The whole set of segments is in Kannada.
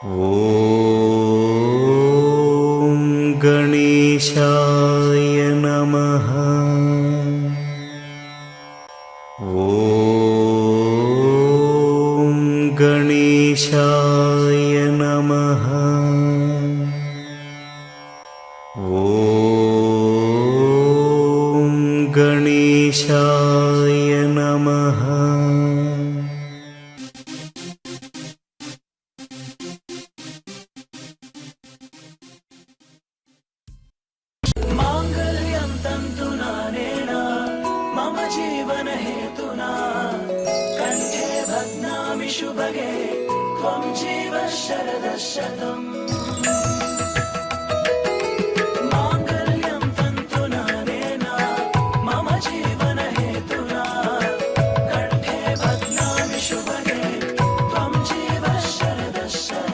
ಓಂ ಗಣೇಶಾಯ ನಮಃ. ಓಂ ಗಣೇಶಾಯ ನಮಃ. ಓಂ ಗಣೇಶಾಯ ನಮಃ. माङ्गल्यं तन्तुनानेन मम जीवनहेतुना कण्ठे बध्नामि शुभगे त्वं जीव शरदः शतम्. माङ्गल्यं तन्तुनानेन मम जीवनहेतुना कण्ठे बध्नामि शुभगे त्वं जीव शरदः शतम्.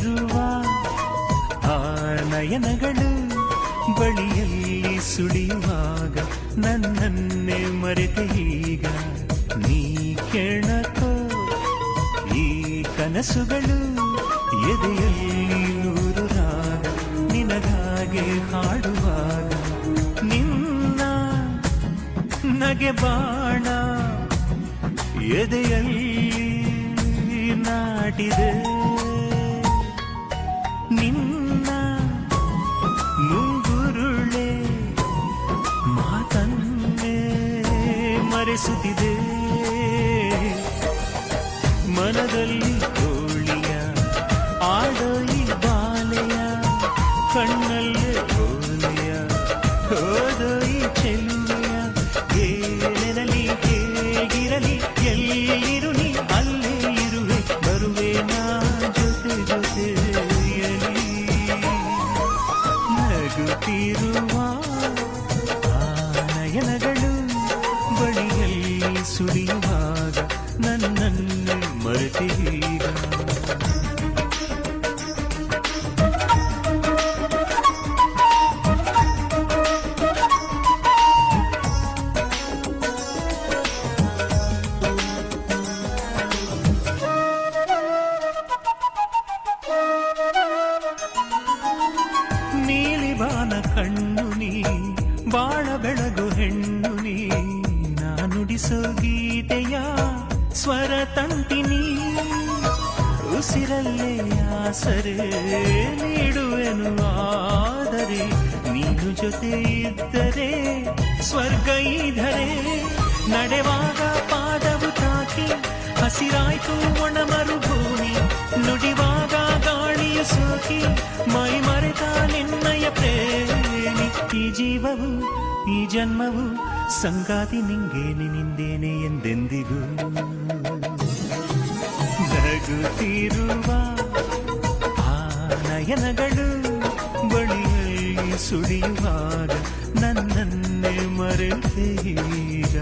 ನಗುತ್ತಿರುವ ಆ ನಯನಗಳು ಬಳಿಯಲ್ಲಿ ಸುಳಿಯುವಾಗ ನನ್ನನ್ನೇ ಮರೆತೆ ಈಗ ನೀ ಕೆಣಕೋ ಈ ಕನಸುಗಳು ಎದೆಯಲ್ಲಿ ನೂರು ರಾಗ ನಿನಗಾಗೆ ಹಾಡುವಾಗ ನಿನ್ನ ನಗೆ ಬಾಣ ಎದೆಯಲ್ಲಿ ನಾಟಿದೆ ನಿನ್ನ ಮುಂಗುರುಳೆ ಮಾತನ್ನೇ ಮರೆಸುತ್ತಿದೆ ಮನದಲ್ಲಿ ಕೋಳಿಯ ಆಡೋ ಈ ಬಾಲೆಯ ಕಣ್ಣಲ್ಲೇ ಕೋಲೆಯ ಹೋದೋ ಈ ಚೆಲುವೆಯ ಏನಿರಲಿ ಹೇಗಿರಲಿ ಎಲ್ಲಿರು ನೀ ಅಲ್ಲೇ ಇರುವೆ ಬರುವೆ ನಾ ಜೊತೆ ಜೊತೆಯಲಿ ನಗುತ್ತಿರುವ ಆ ನಯನಗಳು ಬಳಿಯಲ್ಲಿ ಸುಳಿಯುವಾಗ ನನ್ನನ್ನೇ ಮರೆತೀಗ ನೀಲಿಬಾನ ಕಣ್ಣು ನೀ ಬಾಳ ಬೆಳಗು ಹೆಣ್ಣು ನೀ ನಾನುಡಿಸೋ ಗೀತೆಯ ಸ್ವರ ತಂತಿನಿ ಉಸಿರಲ್ಲೇ ಆಸರೆ ನೀಡುವೆನು ಆದರೆ ನೀನು ಜೊತೆ ಇದ್ದರೆ ಸ್ವರ್ಗ ಇದ್ದರೆ ನಡೆವಾಗ ಪಾದವು ತಾಕಿ ಹಸಿರಾಯ್ತು ಒಣ ಮರುಭೂಮಿ ನುಡಿವಾಗ ಗಾಳಿಯು ಸೋಕಿ ಮೈ ಮರೆತ ನಿನ್ನಯ ಪ್ರೇಮಿ ಈ ಜೀವವು ಈ ಜನ್ಮವು ಸಂಗಾತಿ ನಿಂಗೇನೆ ನಿಂದೇನೆ ಎಂದೆಂದಿಗೂ ನಗುತ್ತಿರುವ ಆ ನಯನಗಳು ಬಳಿಯಲ್ಲಿ ಸುಳಿಯುವಾಗ ನನ್ನನ್ನೇ ಮರೆತೆ ಈಗ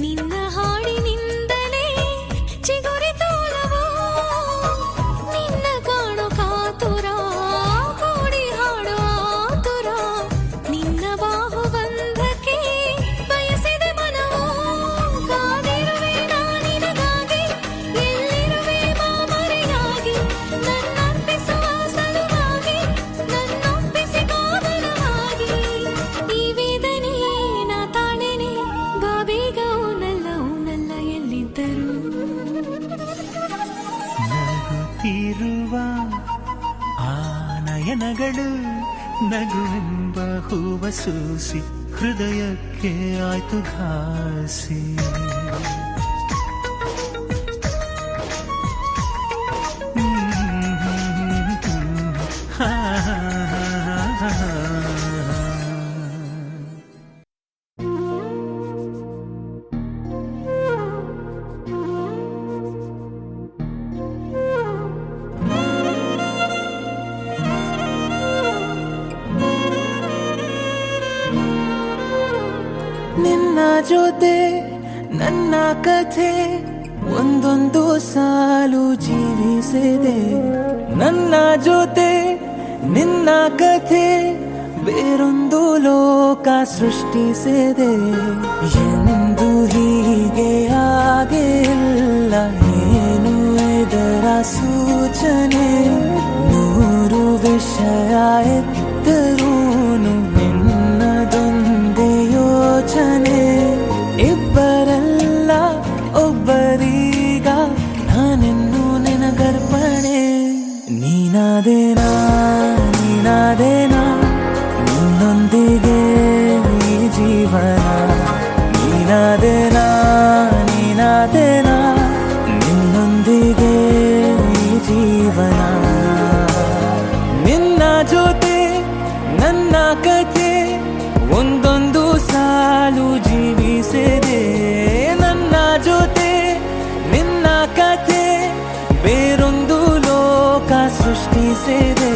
ನಿನ್ನ ಹಾಡಿನಿಂದಲೇ ಚಿಗುರಿತೋಲವೋ ನಿನ್ನ ಕಾಣೋ ಕಾತುರ ಕೂಡಿ ಹಾಡೋ ಆತುರ ನಿನ್ನ ಬಾಹುಬಂಧಕ್ಕೆ ಬಯಸಿದೆ ಮನವೋ ಕಾದಿರುವೆ ನಾನಿನಗಾಗಿ ಎಲ್ಲಿರುವೆ ಮಾಮರೆಯಾಗಿ ನನ್ನರ್ಪಿಸುವ ಸಲುವಾಗಿ ನನ್ನೊಪ್ಪಿಸಿ ಕಾಮನವಾಗಿ ಈ ವೇದನೆ ನಾ ತಾಳೆನೆ ಬೇಗ ಓನಲ್ಲ ಎಲ್ಲಿದ್ದರು ನಗುತ್ತಿರುವ ಆ ನಯನಗಳು ನಗುವೆಂಬ ಹೂವ ಸೂಸಿ ಹೃದಯಕ್ಕೆ ಆಯ್ತು ಘಾಸಿ ನಿನ್ನ ಜೊತೆ ನನ್ನ ಕಥೆ ಒಂದೊಂದು ಸಾಲು ಜೀವಿಸಿದೆ ನನ್ನ ಜೊತೆ ನಿನ್ನ ಕಥೆ ಬೇರೊಂದು ಲೋಕ ಸೃಷ್ಟಿಸಿದೆ ಎಂದು ಹೀಗೆ ಆಗಿಲ್ಲ ಏನು ಇದರ ಸೂಚನೆ ನೂರು ವಿಷಯ ಎತ್ತರೂನು ನಿನ್ನದೊಂದೇ ಯೋಚನೆ ಇಬ್ಬರಲ್ಲ ಒಬ್ಬರೀಗ ನಾನೆನ್ನು ನಿನಗರ್ಪಣೆ ನೀನಾದೇನಾ ನಿನ್ನೊಂದಿಗೆ ಈ ಜೀವನ ನೀನಾದೇನಾ ನಿನ್ನೊಂದಿಗೆ ಈ ಕಥೆ ಒಂದೊಂದು ಸಾಲು ಜೀವಿಸಿದೆ ನನ್ನ ಜೊತೆ ನಿನ್ನ ಕಥೆ ಬೇರೊಂದು ಲೋಕ ಸೃಷ್ಟಿಸಿದೆ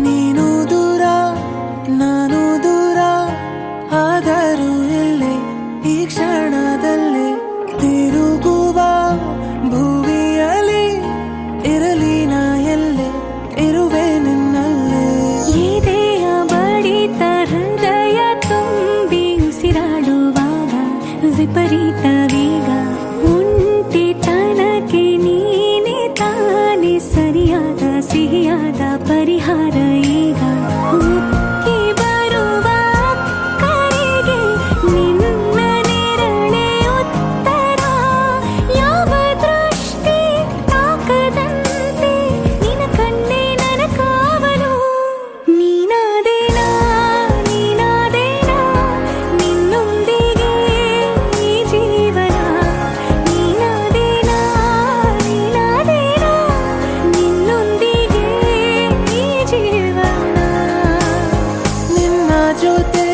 ನೀನು ದೂರ ನಾನು ದೂರ ಆದರೂ ಇಲ್ಲೇ ಈ ಕ್ಷಣದಲ್ಲೇ ತಿರುಗುವ ಭುವಿಯಲ್ಲಿ ಇರಲಿ ನಾ ಎಲ್ಲೇ ಇರುವೆ ನಿನ್ನಲ್ಲೇ ಎದೆಯ ಬಡಿತ ಹೃದಯ ತುಂಬಿ ಉಸಿರಾಡುವಾಗ ವಿಪರೀತ ವೇಗ ಒಂಟಿತನಕ್ಕೆ ನೀನೆ ತಾನೆ ಸರಿಯಾದ ಸಿಹಿಯಾದ ಪರಿಹಾರ ಈಗ ಉಕ್ಕಿ ಬರುವ ಕರೆಗೆ ನಿನ್ನ ನೆರಳೆ ಉತ್ತರ ಯಾವ ದೃಷ್ಟಿ ತಾಕದಂತೆ ನಿನ ಕಣ್ಣೆ ನನ್ನ ಕಾವಲು ನೀನಾದೇನಾ ನೀನಾದೇನಾ ನಿನ್ನೊಂದಿಗೆ ಈ ಜೀವನ ನೀನಾದೇನಾ ನೀನಾದೇನಾ ನಿನ್ನೊಂದಿಗೆ ಈ ಜೀವನ ನಿನ್ನ ಜೊತೆ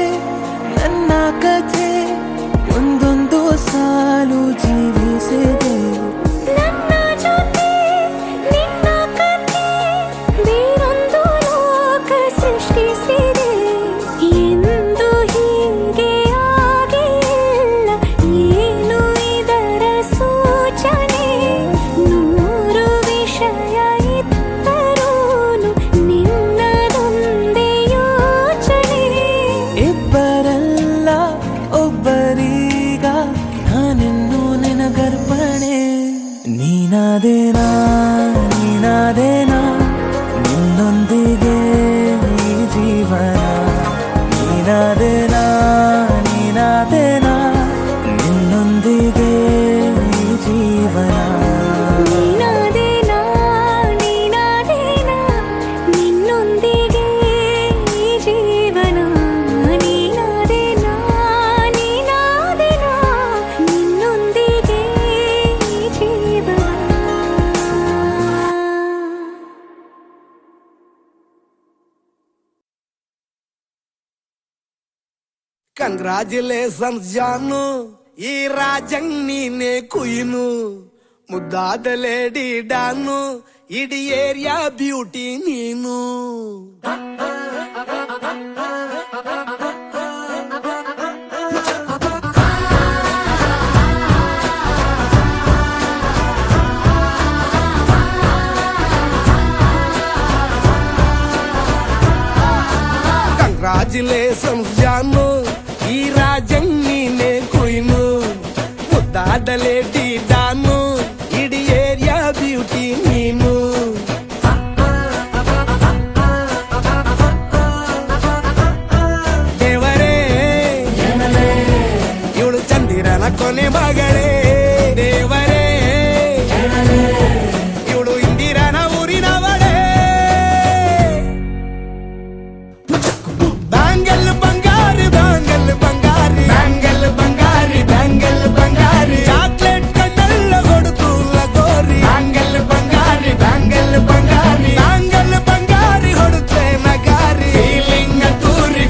ನನ್ನ ಕಥೆ ಒಂದೊಂದು ಸಾಲು ಜೀವಿಸಿದೆ ನನ್ನ ಜೊತೆ ನಿನ್ನ ಕಥೆ ಬೇರೊಂದು ಲೋಕ ಸೃಷ್ಟಿಸಿದೆ ಎಂದು ಹೀಗೆ ಆಗಿಲ್ಲ ಏನು ಇದರ ಸೂಚನೆ ನೂರು ವಿಷಯ ಇತ್ತರೂನು ನಿನ್ನದೊಂದೇ ಯೋಚನೆ ಇಬ್ಬರಲ್ಲ ಒಬ್ಬರೀಗ ನಾನಿನ್ನು ನಿನಗರ್ಪಣೆ ನೀನಾದೇನಾ ನೀನಾದೇನಾ ನಿನ್ನೊಂದಿಗೆ ಈ ಜೀವನ ನೀನಾದೇನಾ ನೀನಾದೇನಾ ನಿನ್ನೊಂದಿಗೆ ಈ ಜೀವನ ನೀನಾದೇನಾ ನೀನಾದೇನಾ ನಿನ್ನೊಂದಿಗೆ ಈ ಜೀವನ ನೀನಾದೇನಾ ನೀನಾದೇನಾ ನಿನ್ನೊಂದಿಗೆ ಈ ಜೀವನ ಕಂಗ್ರಾಚುಲೇಷನ್ಸ್ ಜಾನು ಈ ರಾಜಂಗ್ ನೀನೆ ಕುಯ್ನು ಮುದ್ದಾದ ಲೇಡಿ ಡಾನು ಇಡೀ ಏರಿಯಾ ಬ್ಯೂಟಿ ನೀನು ಕಂಗ್ರಾಚುಲೇಷನ್ಸ್ ಜಾನು ಈ ರಾಜಂಗ್ ನೀನೆ ಕುಯ್ನು ಮುದ್ದಾದ ಲೇಡಿ ಡಾನು ಇಡೀ ಏರಿಯಾ ಬ್ಯೂಟಿ ನೀನು ದೇವರೇ ಇವಳು ಚಂದಿರನ ಕೊನೆ ಮಗಳೇ ದೇವರೇ ಇವಳು ಇಂದಿರನ ಊರಿನವಳೇ ಬ್ಯಾಂಗಲ್ ಬಂಗಾರಿ ಬ್ಯಾಂಗಲ್ ಬಂಗಾರಿ ಬ್ಯಾಂಗಲ್ ಬಂಗಾರಿ ಬ್ಯಾಂಗಲ್ ಬಂಗಾರಿ ಚಾಕ್ಲೇಟ್ ಕಣ್ಣೆಲ್ಲ ಕೊಡುತ್ತು ಲಗೋರಿ ಬ್ಯಾಂಗಲ್ ಬಂಗಾರಿ ಬ್ಯಾಂಗಲ್ ಬಂಗಾರಿ ಬ್ಯಾಂಗಲ್ ಬಂಗಾರಿ ಹೊಡುತ್ತೆ ನಗಾರಿ ಫೀಲಿಂಗ್ ತೂರಿ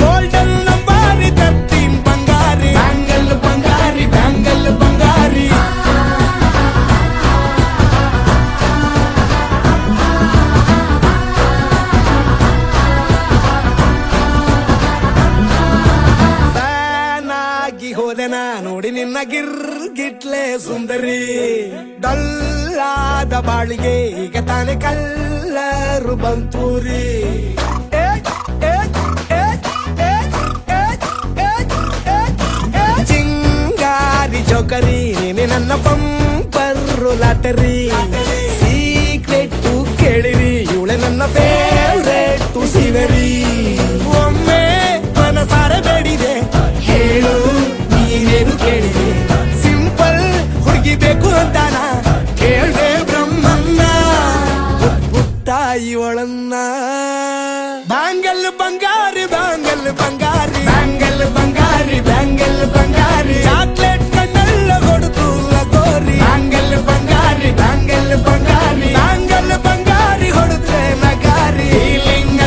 ಗೋಲ್ಡನ್ ನಂಬಾರಿ 13 ಬಂಗಾರಿ ಬ್ಯಾಂಗಲ್ ಬಂಗಾರಿ ಬ್ಯಾಂಗಲ್ ಬಂಗಾರಿ ಹೋದೆನಾ ನೋಡಿ ನಿನ್ನ ಗಿರ್ಗಿಟ್ಲೆ ಸುಂದರಿ ಡಲ್ಲಾದ ಬಾಳಿಗೆ ಈಗ ತಾನೆ ಕಲ್ಲರು ಬಂತೂರಿ ಚಿಂಗಾರಿ ಜೋಕರಿ ನೀನೆ ನನ್ನ ಬಂಪರು ಲಾಟರಿ ಸೀಕ್ರೆಟ್ ಕೇಳಿರಿ ಇವಳೆ ನನ್ನ ಫೇವ್ರೇಟ್ ಇವಳನ್ನ ಬ್ಯಾಂಗಲ್ ಬಂಗಾರಿ ಬ್ಯಾಂಗಲ್ ಬಂಗಾರಿ ಬ್ಯಾಂಗಲ್ ಬಂಗಾರಿ ಬ್ಯಾಂಗಲ್ ಬಂಗಾರಿ ಚಾಕ್ಲೇಟ್ ಕಣ್ಣೆಲ್ಲ ಕೊಡುತ್ತು ಲಗೋರಿ ಬ್ಯಾಂಗಲ್ ಬಂಗಾರಿ ಬ್ಯಾಂಗಲ್ ಬಂಗಾರಿ ಬ್ಯಾಂಗಲ್ ಬಂಗಾರಿ ಹೊಡುತ್ತೆ ನಗಾರಿ ಫೀಲಿಂಗ್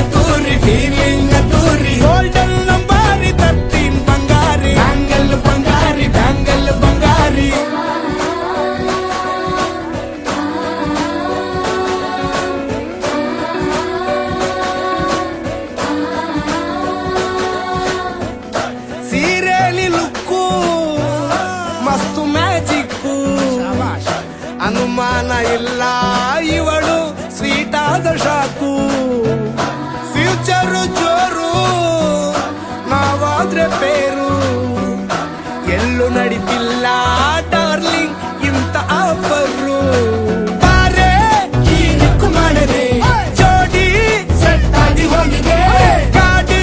ತೂರಿ ಗೋಲ್ಡನ್ ನಂಬಾರಿ 13 ಬಂಗಾರಿ ಬ್ಯಾಂಗಲ್ ಬಂಗಾರಿ ಬ್ಯಾಂಗಲ್ ಬಂಗಾರಿ ಸೀರೆಲಿ ಲುಕ್ಕು ಮಸ್ತು ಮ್ಯಾಜಿಕ್ಕು ಅನುಮಾನ ಇಲ್ಲ ಇವಳು ಸ್ವೀಟ್ ಆದ ಶಾಕು ಫ್ಯೂಚರು ಜೋರು ನಾವಾದ್ರೆ ಬೇರು ಎಲ್ಲೂ ನಡೀತಿಲ್ಲ ಡಾರ್ಲಿಂಗ್ ಇಂತ ಆಫರು ಬಾರೆ ಹೀನಿಕ್ಕು ಮಾಡದೆ ಜೋಡಿ ಸೆಟ್ ಆಗಿ ಹೋಗಿದೆ ಗಾಡಿ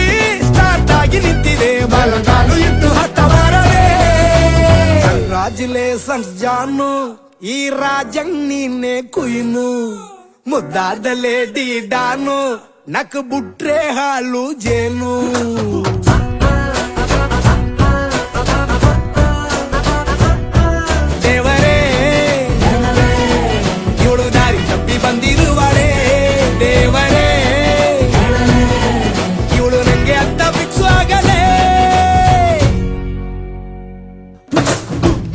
ಸ್ಟಾರ್ಟ್ ಆಗಿ ನಿಂತಿದೆ ಬಲಗಾಲು ಇಟ್ಟು ಹತ್ತ ಬಾರದೆ ಕಂಗ್ರಾಚುಲೇಷನ್ಸ್ ಜಾನು ಈ ರಾಜಂಗ್ ನೀನೆ ಕುಯ್ನು ಮುದ್ದಾದ ಲೇಡಿ ಡಾನು ನಕ್ ಬುಟ್ರೆ ಹಾಲು ಜೇನು ದೇವರೇ ಇವಳು ದಾರಿ ತಪ್ಪಿ ಬಂದಿರುವಳೆ ದೇವರೇ ಇವಳು ನಂಗೆ ಅತ್ತ ಫಿಕ್ಸ್ ಆಗಲೇ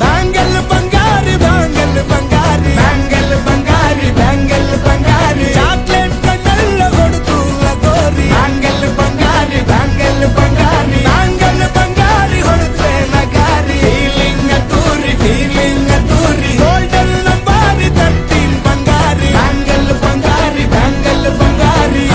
ಬ್ಯಾಂಗಲ್ ಬಂಗಾರಿ ಬ್ಯಾಂಗಲ್ ಬಂಗಾರಿ ಬ್ಯಾಂಗಲ್ ಬಂಗಾರಿ ಬ್ಯಾಂಗಲ್ ಬಂಗಾರಿ ಚಾಕ್ಲೇಟ್ ಕಣ್ಣೆಲ್ಲ ಕೊಡುತ್ತು ಲಗೋರಿ ಬ್ಯಾಂಗಲ್ ಬಂಗಾರಿ ಬ್ಯಾಂಗಲ್ ಬಂಗಾರಿ ಬ್ಯಾಂಗಲ್ ಬಂಗಾರಿ ಹೊಡುತ್ತೆ ನಗಾರಿ ಫೀಲಿಂಗ್ ತೂರಿ ಗೋಲ್ಡನ್ ನಂಬಾರಿ 13 ಬಂಗಾರಿ ಬ್ಯಾಂಗಲ್ ಬಂಗಾರಿ ಬ್ಯಾಂಗಲ್ ಬಂಗಾರಿ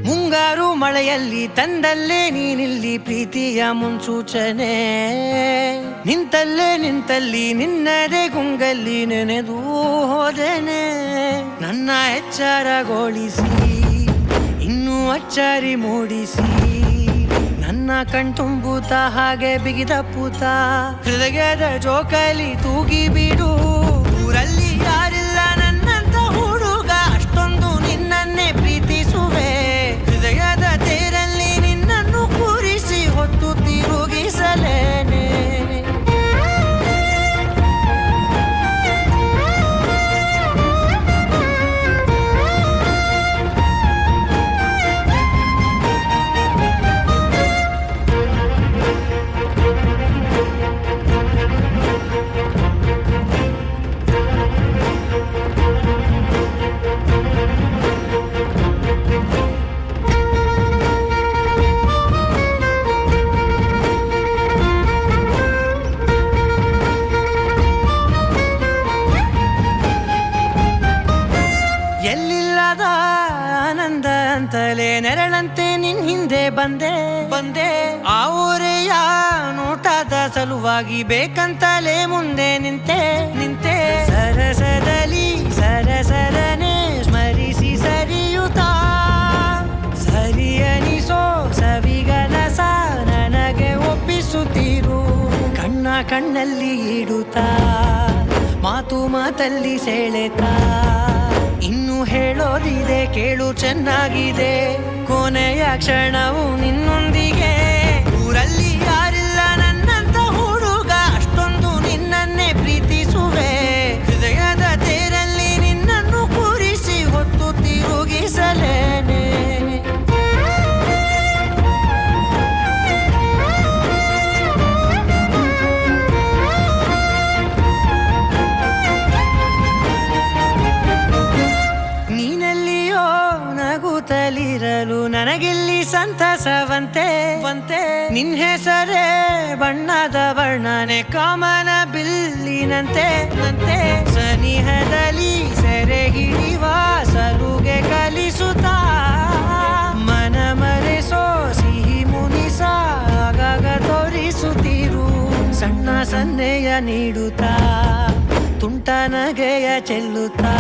ಮುಂಗಾರು ಮಳೆಯಲ್ಲಿ ತಂದಲ್ಲೇ ನೀನಿಲ್ಲಿ ಪ್ರೀತಿಯ ಮುನ್ಸೂಚನೆ ನಿಂತಲ್ಲಿ ನಿನ್ನದೇ ಗುಂಗಲ್ಲಿ ನೆನೆದು ಹೋದೆನೆ ನನ್ನ ಎಚ್ಚರಗೊಳಿಸಿ ಇನ್ನೂ ಅಚ್ಚರಿ ಮೂಡಿಸಿ ನನ್ನ ಕಣ್ತುಂಬುತ್ತ ಹಾಗೆ ಬಿಗಿದ ಪೂತ ಹೃದಯದ ಜೋಕಾಲಿ ತೂಗಿ ಬಿಡು ಊರಲ್ಲಿ ಯಾರಿಲ್ಲ ನನ್ನಂತ ಹುಡುಗ ಅಷ್ಟೊಂದು ನಿನ್ನನ್ನೇ ಪ್ರೀತಿಸುವೆ ಹೃದಯದ ತೇರಲ್ಲಿ ನಿನ್ನನ್ನು ಕೂರಿಸಿ ಹೊತ್ತು ತಿರುಗಿಸಲೇನೆ ಎಲ್ಲಿಲ್ಲದ ಆನಂದ ಅಂತಲೇ ನೆರಳಂತೆ ನಿನ್ ಹಿಂದೆ ಬಂದೆ ಆ ಊರೆಯ ನೋಟದ ಸಲುವಾಗಿ ಬೇಕಂತಲೇ ಮುಂದೆ ನಿಂತೆ ಸರಸದಲ್ಲಿ ಸರಸರನೆ ಸ್ಮರಿಸಿ ಸರಿಯುತ್ತಾ ಸರಿಯನಿಸೋ ಸವಿಗನಸ ನನಗೆ ಒಪ್ಪಿಸುತ್ತೀರು ಕಣ್ಣಲ್ಲಿ ಇಡುತ್ತಾ ಮಾತಲ್ಲಿ ಸೆಳೆತಾ ಇನ್ನು ಹೇಳೋದಿದೆ ಕೇಳು ಚೆನ್ನಾಗಿದೆ ಕೊನೆಯ ಕ್ಷಣವು ನಿನ್ನೊಂದಿಗೆ ಊರಲ್ಲಿ ಯಾರಿಲ್ಲ ನನ್ನಂತ ಹುಡುಗ ಅಷ್ಟೊಂದು ನಿನ್ನನ್ನೇ ಪ್ರೀತಿಸುವೆ ಹೃದಯದ ತೇರಲ್ಲಿ ನಿನ್ನನ್ನು ಕೂರಿಸಿ ಹೊತ್ತು ತಿರುಗಿಸಲೇನೆ ಜೊತೆಯಲ್ಲಿರಲು ನನಗಿಲ್ಲಿ ಸಂತಸವಂತೆ ನಿನ್ ಹೆಸರೇ ಬಣ್ಣದ ವರ್ಣನೆ ಕಾಮನ ಬಿಲ್ಲಿನಂತೆ ಸನಿಹದಲ್ಲಿ ಸೆರೆ ಹಿಡಿವ ಸಲುಗೆ ಕಲಿಸುತ್ತಾ ಮನ ಮರೆಸೋ ಸಿಹಿ ಮುನಿಸ ಆಗಾಗ ತೋರಿಸುತ್ತಿರು ಸಣ್ಣ ಸನ್ನೆಯ ನೀಡುತ್ತಾ ತುಂಟ ನಗೆಯ ಚೆಲ್ಲುತ್ತಾ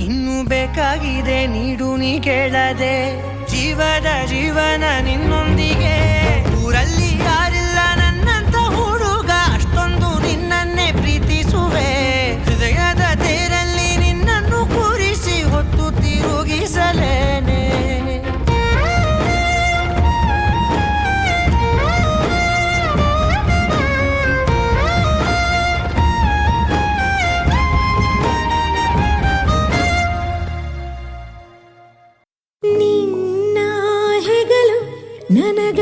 ಇನ್ನು ಬೇಕಾಗಿದೆ ನೀಡು ನೀ ಕೇಳದೆ ಜೀವನ ನಿನ್ನೊಂದಿಗೆ ಊರಲ್ಲಿ ಯಾರಿಲ್ಲ ನನ್ನಂತ ಹುಡುಗ ಅಷ್ಟೊಂದು ನಿನ್ನನ್ನೇ ಪ್ರೀತಿಸುವೆ ಹೃದಯದ ತೇರಲ್ಲಿ ನಿನ್ನನ್ನು ಕೂರಿಸಿ ಹೊತ್ತು ತಿರುಗಿಸಲೇನೆ ನಿನ್ನ ಹೆಗಲು ನನಗ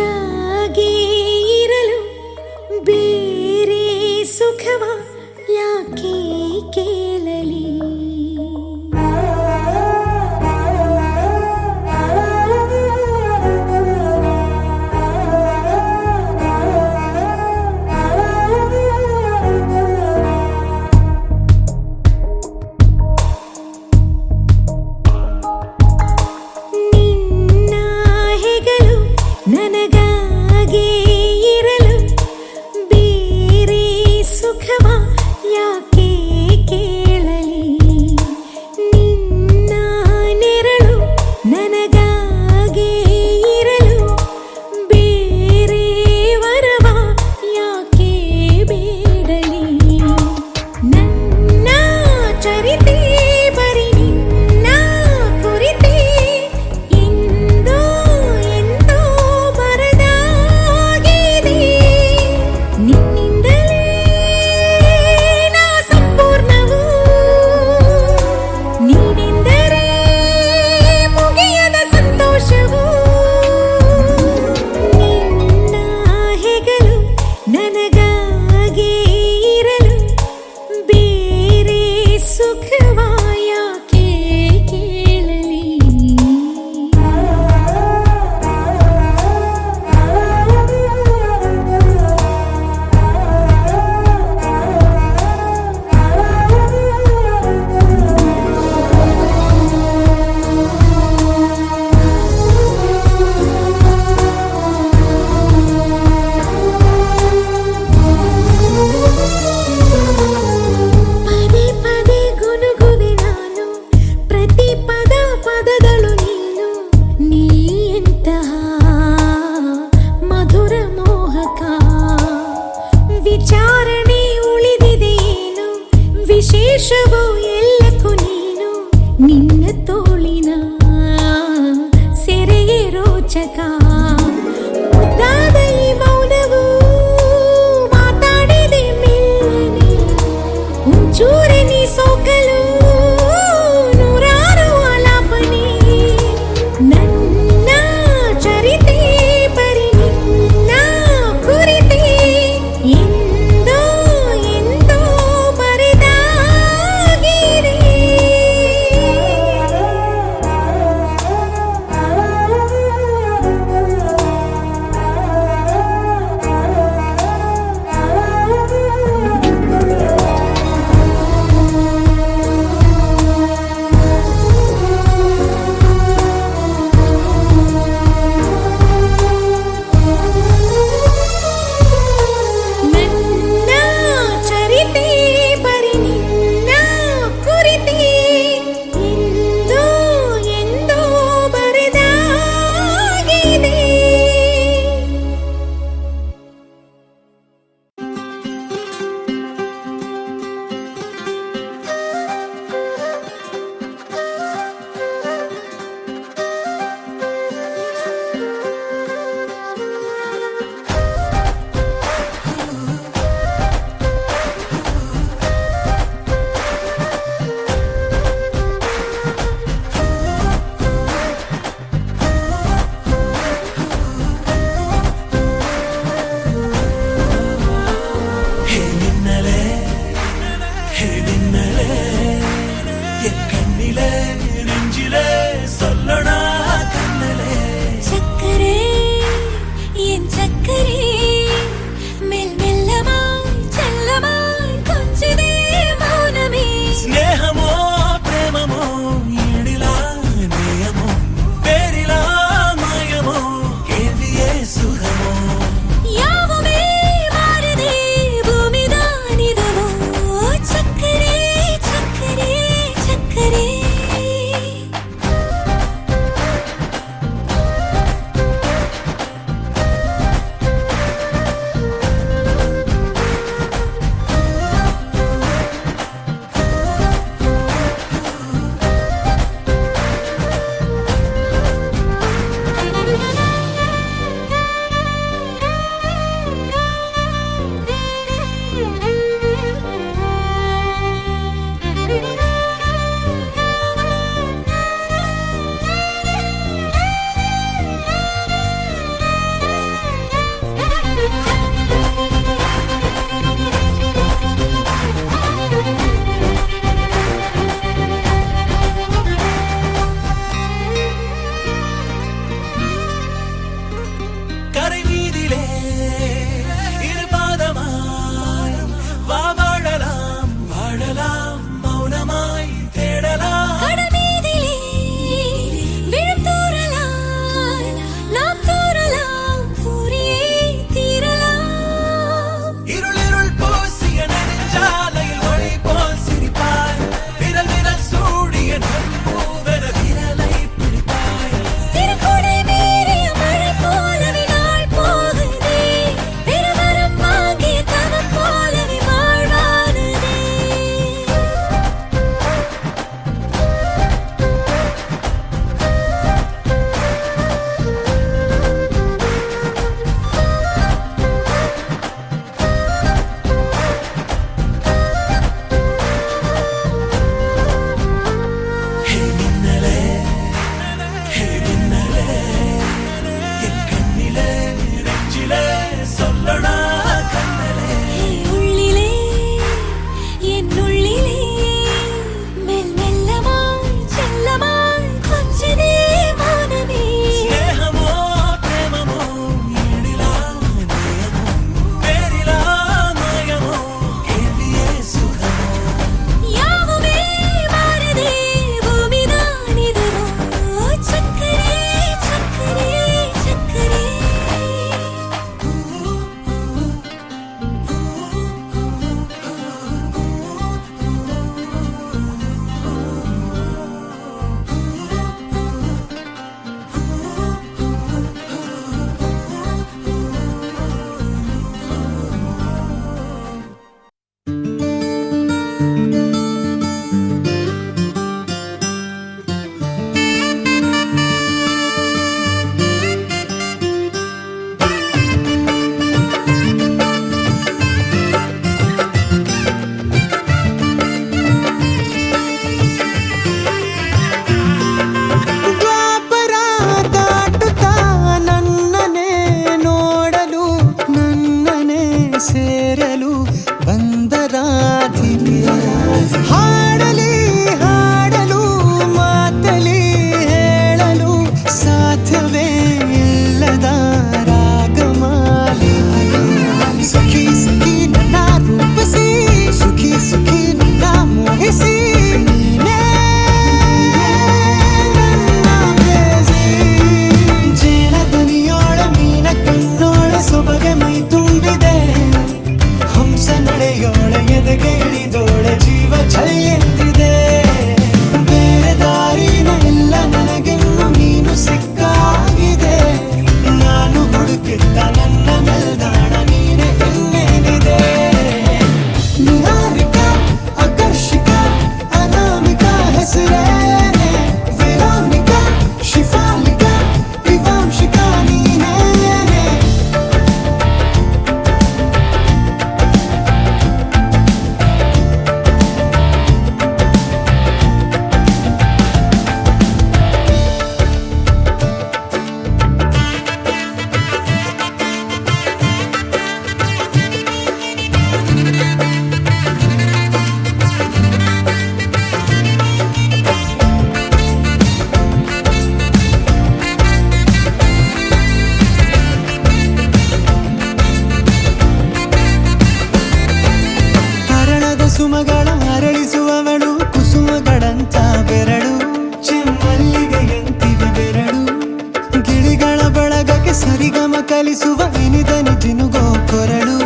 ಕಲಿಸುವ ಇನಿದನಿ ಜಿನುಗೋ ಕೊರಳು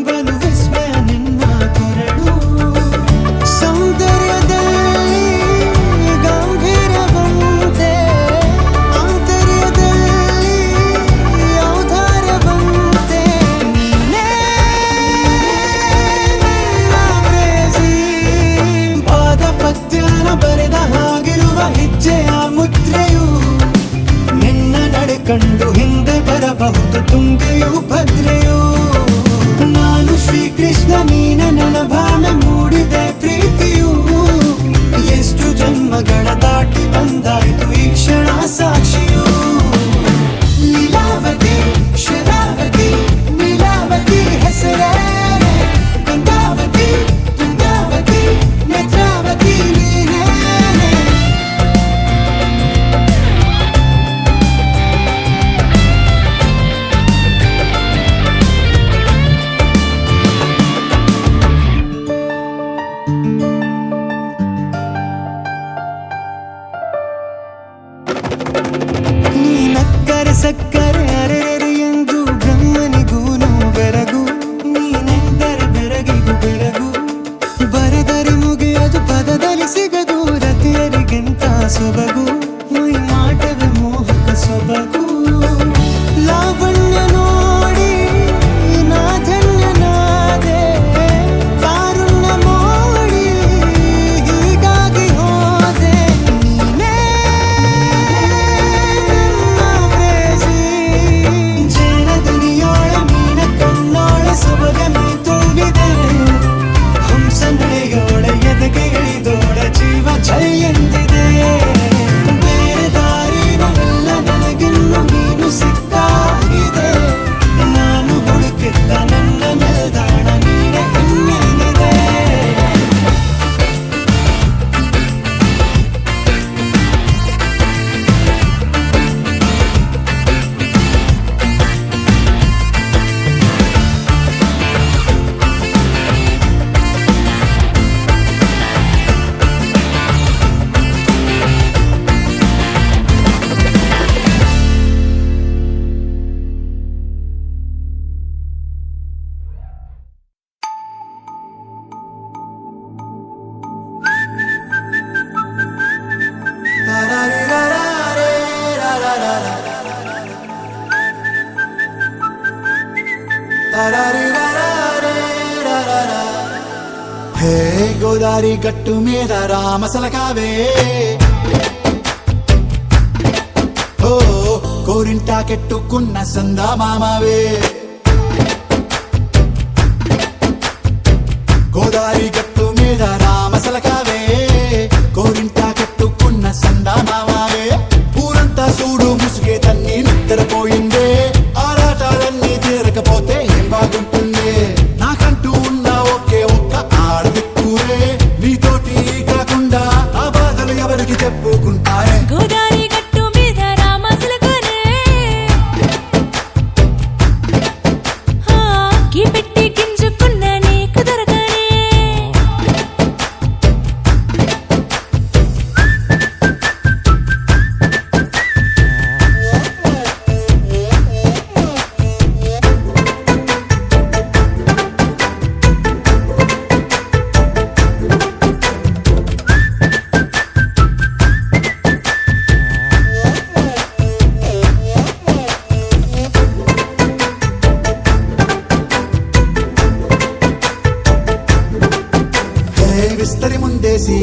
ಬಲು ವಿಸ್ಮಯ ನಿನ್ನ ಕೊರಳು ಸೌಂದರ್ಯದಲ್ಲಿ ಗಂಭೀರವಂತೆ ಆಂತರ್ಯದಲ್ಲಿ ಔದಾರ್ಯವಂತೆ ನೀನೇ ನನ್ನ ಪ್ರೇಯಸಿ ಪಾದ ಪದ್ಯನ ಬರೆದ ಹಾಗಿರುವ ಹೆಜ್ಜೆಯ ಮುದ್ರೆಯು ನಿನ್ನ ನಡೆ ಕಂಡು ಹಿಂದೆ ಬರಬಹುದು ತುಂಗೆಯು ಭದ್ರೆಯು ನಾನು ಶ್ರೀಕೃಷ್ಣ ನೀನೆ ನನ್ನ ಭಾವನೆ ಮೂಡಿದೆ ಪ್ರೀತಿಯು ಎಷ್ಟು ಜನ್ಮಗಳ ದಾಟಿ ಬಂದಾಯಿತು ಈ ಕ್ಷಣ ಸಾಕ್ಷಿಯು ಲೀಲಾವತಿ ಶರಾವತಿ ನೀಲಾವತಿ ಹೆಸರೇ ಗಂಗಾವತಿ ತುಂಗಾವತಿ ನೇತ್ರಾವತಿ ನೀನೇ ನೀನಕ್ಕರೆ ಸಕ್ಕರೆ ಅರೆರೆ ಎಂದು ಬ್ರಹ್ಮನಿಗೂನು ಬೆರಗು ನೀನೆಂದರೆ ಬೆರಗಿಗೂ ಬೆರಗು ಬರೆದರೆ ಮುಗಿಯದು ಪದದಲ್ಲಿ ಸಿಗದು ರತಿಯರಿಗಿಂತ ಸೊಬಗು ಮೈ ಮಾಟವೇ ಮೋಹಕ ಸೊಬಗು ಲಾವಣ್ಯ ನೋಡಿ ನಾ ಧನ್ಯನಾದೆ ಕಾರುಣ್ಯ ಮೋಡಿ ಹೀಗಾಗಿ ಹೋದೆ ನೀನೇ ಪ್ರೇಯಸಿ ಜೇನ ದುನಿಯೋಳ ಮೀನ ಕಣ್ಣೋಳ ಸೊಬಗ ಮೈ ತುಂಬಿದೆ ಹಂಸ ನಡೆಯೋಳ ಎದೆಗೆ ಇಳಿದೋಳ ಜೀವ ಛೈ ಎಂದಿದೆ ಬೇರೆ ದಾರಿನವೆಲ್ಲ ನನಗಿನ್ನು ನೀನು ಸಿಕ್ಕಾಗಿದೆ ನಾನು ಹುಡುಕಿದ್ದ ನನ್ನ ನಿಲ್ದಾಣ ನೀನೆ ಇನ್ನೇನಿದೆ హే గోదారి గట్టు మీద రామసలకావే ఓ కోరింటా కెట్టుకున్న సందా మామవే గోదారి గట్టు మీద రామసలకావే కోరింటా కెట్టుకున్న సందా మామవే ఊరంతా చూడు ముసుగే తన్ని నిద్రపోయిందే ఆరాటాలన్నీ తీరకపోతే ఏం బాగుంటుంది నాకంటూ ఉన్న ఒకే ఒక్క ఆడదిక్కురే నీతోటి కాకుండా ఆ బాధలు ఎవరికి చెప్పుకుంటారే గోదారి గట్టు మీద రామసలకనే కి పెట్టి గింజుకున్న నీకు దొరకనే విస్తరి ముందేసి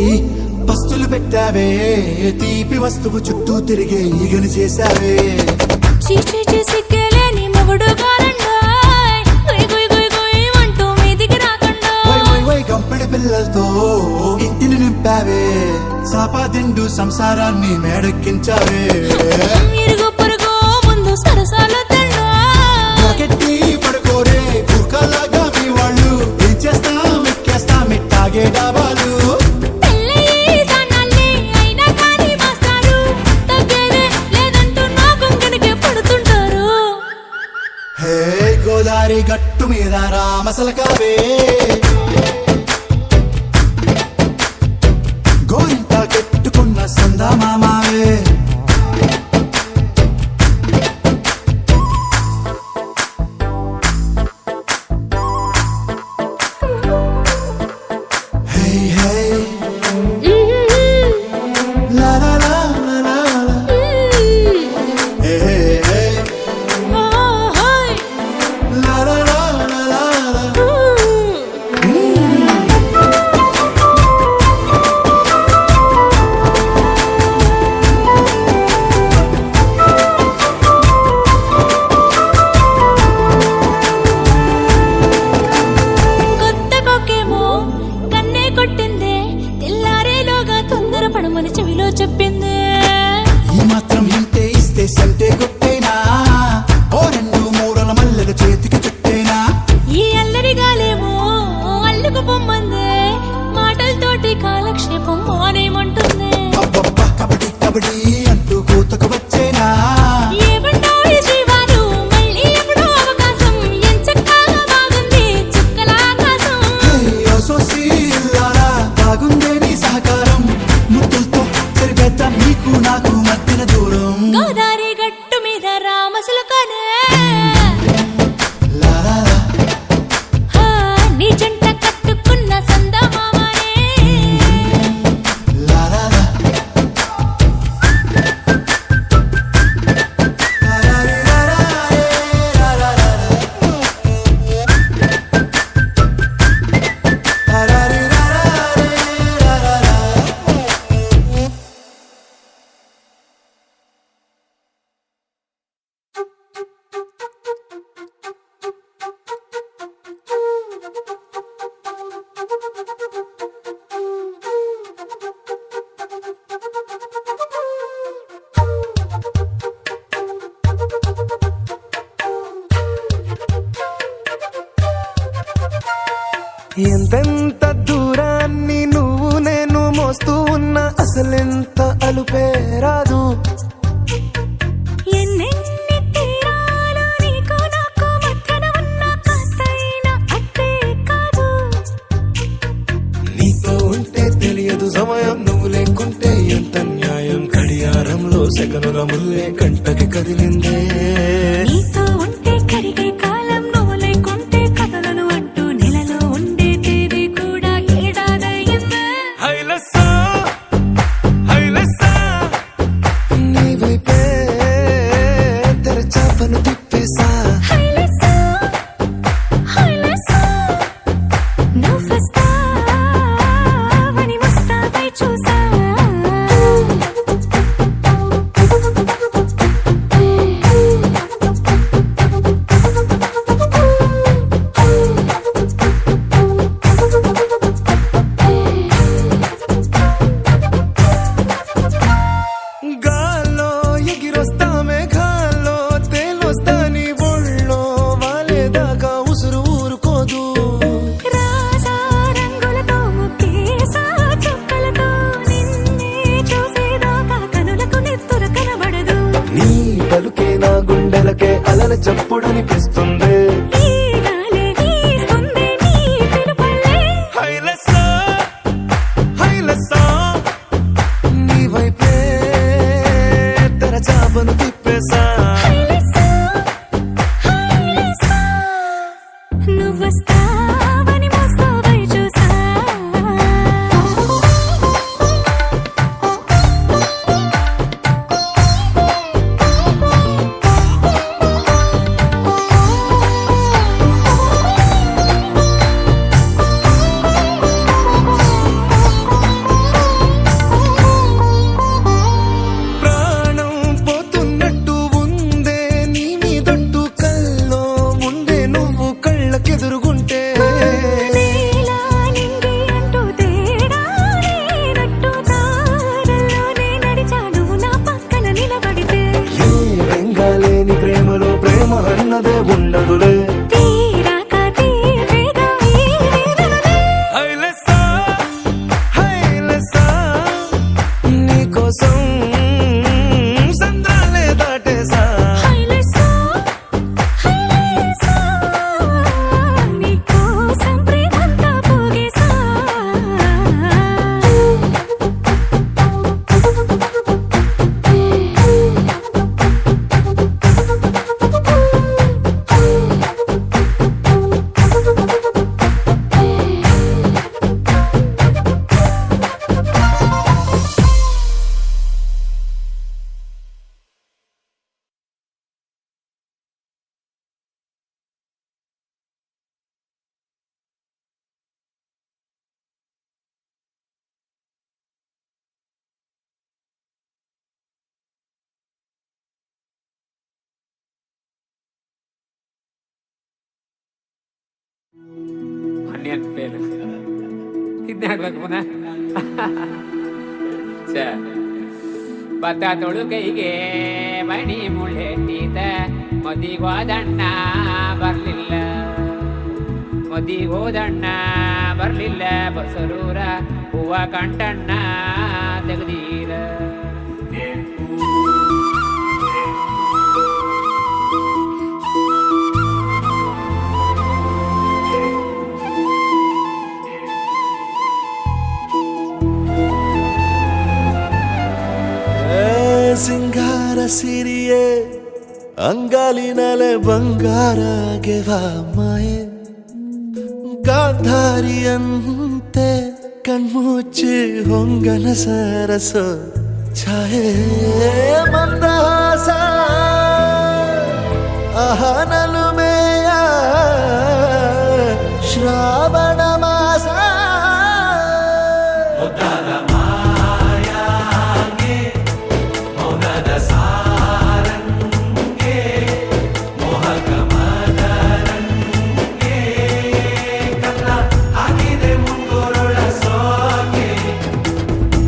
పస్తులు పెట్టావే తీపి వస్తువు చుట్టూ తిరిగే ఈగను చేశావే చీచీ సిగ్గలేని మొగుడు కారండాయ్ గుయ్ గుయ్ గుయ్ గుయ్ అంటూ మీదికి రాకండా వై వై వై కంపెడి పిల్లలతో ఇంటిని నింపావే సాపాదిండు సంసారాన్ని మేడెక్కించావే ఇరుగు పొరుగు ముందు సరసాల తండా నాకెట్టి పడుకోరే కుక్కలాగా మీ వాళ్ళు ఏం చేస్తాం ఎక్కేస్తాం ఇట్టాగే డాబాలు పెళ్ళయి సన్నాల్ని అయినా కానీ మాస్తారు తగ్గేదే లేదంటూ నా కొంగనికే పడుతుంటారు హే గోదారి గట్టు మీద రామసలకావే గోరింట కెట్టుకున్న సందా మామావే ఎంతెంత దూరాన్ని నువ్వు నేను మోస్తూ ఉన్నా అసలెంత అలుపే రాదు. ఎన్నెన్ని తీరాలు నీకు నాకు మధ్యన ఉన్న కాస్తైనా అట్టే కాదు. నీతో ఉంటే తెలియదు సమయం, నువ్వు లేకుంటే ఎంత న్యాయం. గడియారంలో సెకనుల ముల్లే కంటకి కదిలిందే. నీతో ఉంటే కరిగే కాలం, నువ్వు లేకుంటే కథలను అంటూ నెలలో ఉండే తేదీ కూడా ఏడాదయ్యిందే. హైలసా హైలసా నీ వైపే తెరచాపను తిప్పేసా. హైలెస్సా, హైలెస్సా, నువ్వొస్తావని ముస్తాబై చూసా. గాల్లో ఎగిరొస్తా మేఘాల్లో తేలొస్తా నీ ఒళ్ళో వాలేదాకా ఉసురు ఊరుకోదు. రాజా రంగులతో ముక్కేసా చుక్కలతో నిన్నే చూసేదాకా కనులకు నెత్తురు కనబడదు. నీ పలుకే నా గుండెలకే అలల చప్పుడనిపిస్తుంది. ఈ గాలే వీస్తుంది నీ పిలుపుల్లే. హైలసా హైలసా నీ వైపే తెరచాపను తిప్పేసా. హైలెస్సా, హైలెస్సా, నువ్వొస్తావని ముస్తాబై చూసా. ప్రాణం పోతున్నట్టు ఉందే నీ మీదొట్టు కల్లో ఉండే నువ్వు కళ్ళకెదురుగుంటే. నేలా నింగి అంటూ తేడా లేనట్టు తారల్లోనే నడిచా నువ్వు నా పక్కన నిలబడితే. ఏ వెంగాలేని ప్రేమలో ప్రేమ అన్నదే ఉండదులే. తీరాక తీరేగా ఈ వేదనలే. హైలసా హైలసా నీకోసం సంద్రాలే దాటేసా. హైలెస్సా, హైలెస్సా, నీకోసం ప్రేమంతా పోగేసా. ಆನಿಯನ್ ಫೇಲ್ ಇದನ್ನೇ ಹಾಕ್ಬೇಕು ಪುನಃ. ಭತ್ತ ತೊಳುಕೈಗೆ ಮಣಿ ಮುಳ್ಳೆಟ್ಟಿದ ಮದಿಗೋದಣ್ಣ ಬರ್ಲಿಲ್ಲ, ಮದಿಗೋದಣ್ಣ ಬರ್ಲಿಲ್ಲ. ಬಸರೂರ ಹೂವ ಕಂಟಣ್ಣ ತೆಗ್ದೀರ. ಸಿಂಗಾರ ಸಿರಿಯೇ ಅಂಗಾಲಿನಲೆ ಬಂಗಾರಗೆವ ಮಾಯೆ. ಗಾಂಧಾರಿಯಂತೆ ಕಣ್ಮುಚ್ಚಿ ಹೊಂಗನ ಸರಸ ಛಾಯೆ. ಮಂದಹಾಸ ಅಹನಲು ಮೇಯ ಶ್ರಾವಣ ಮಾಸ.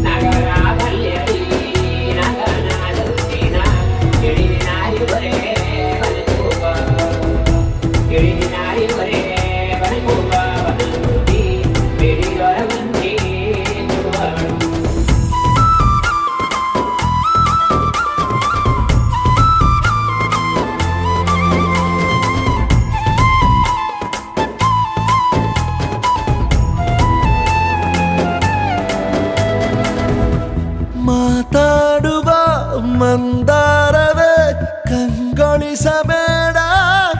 ನಗರ ಬಲ್ಯರಿ ನಗನಾದಲ್ಸಿನ ಎಳಿನ ತಿಳಿಸಬೇಡ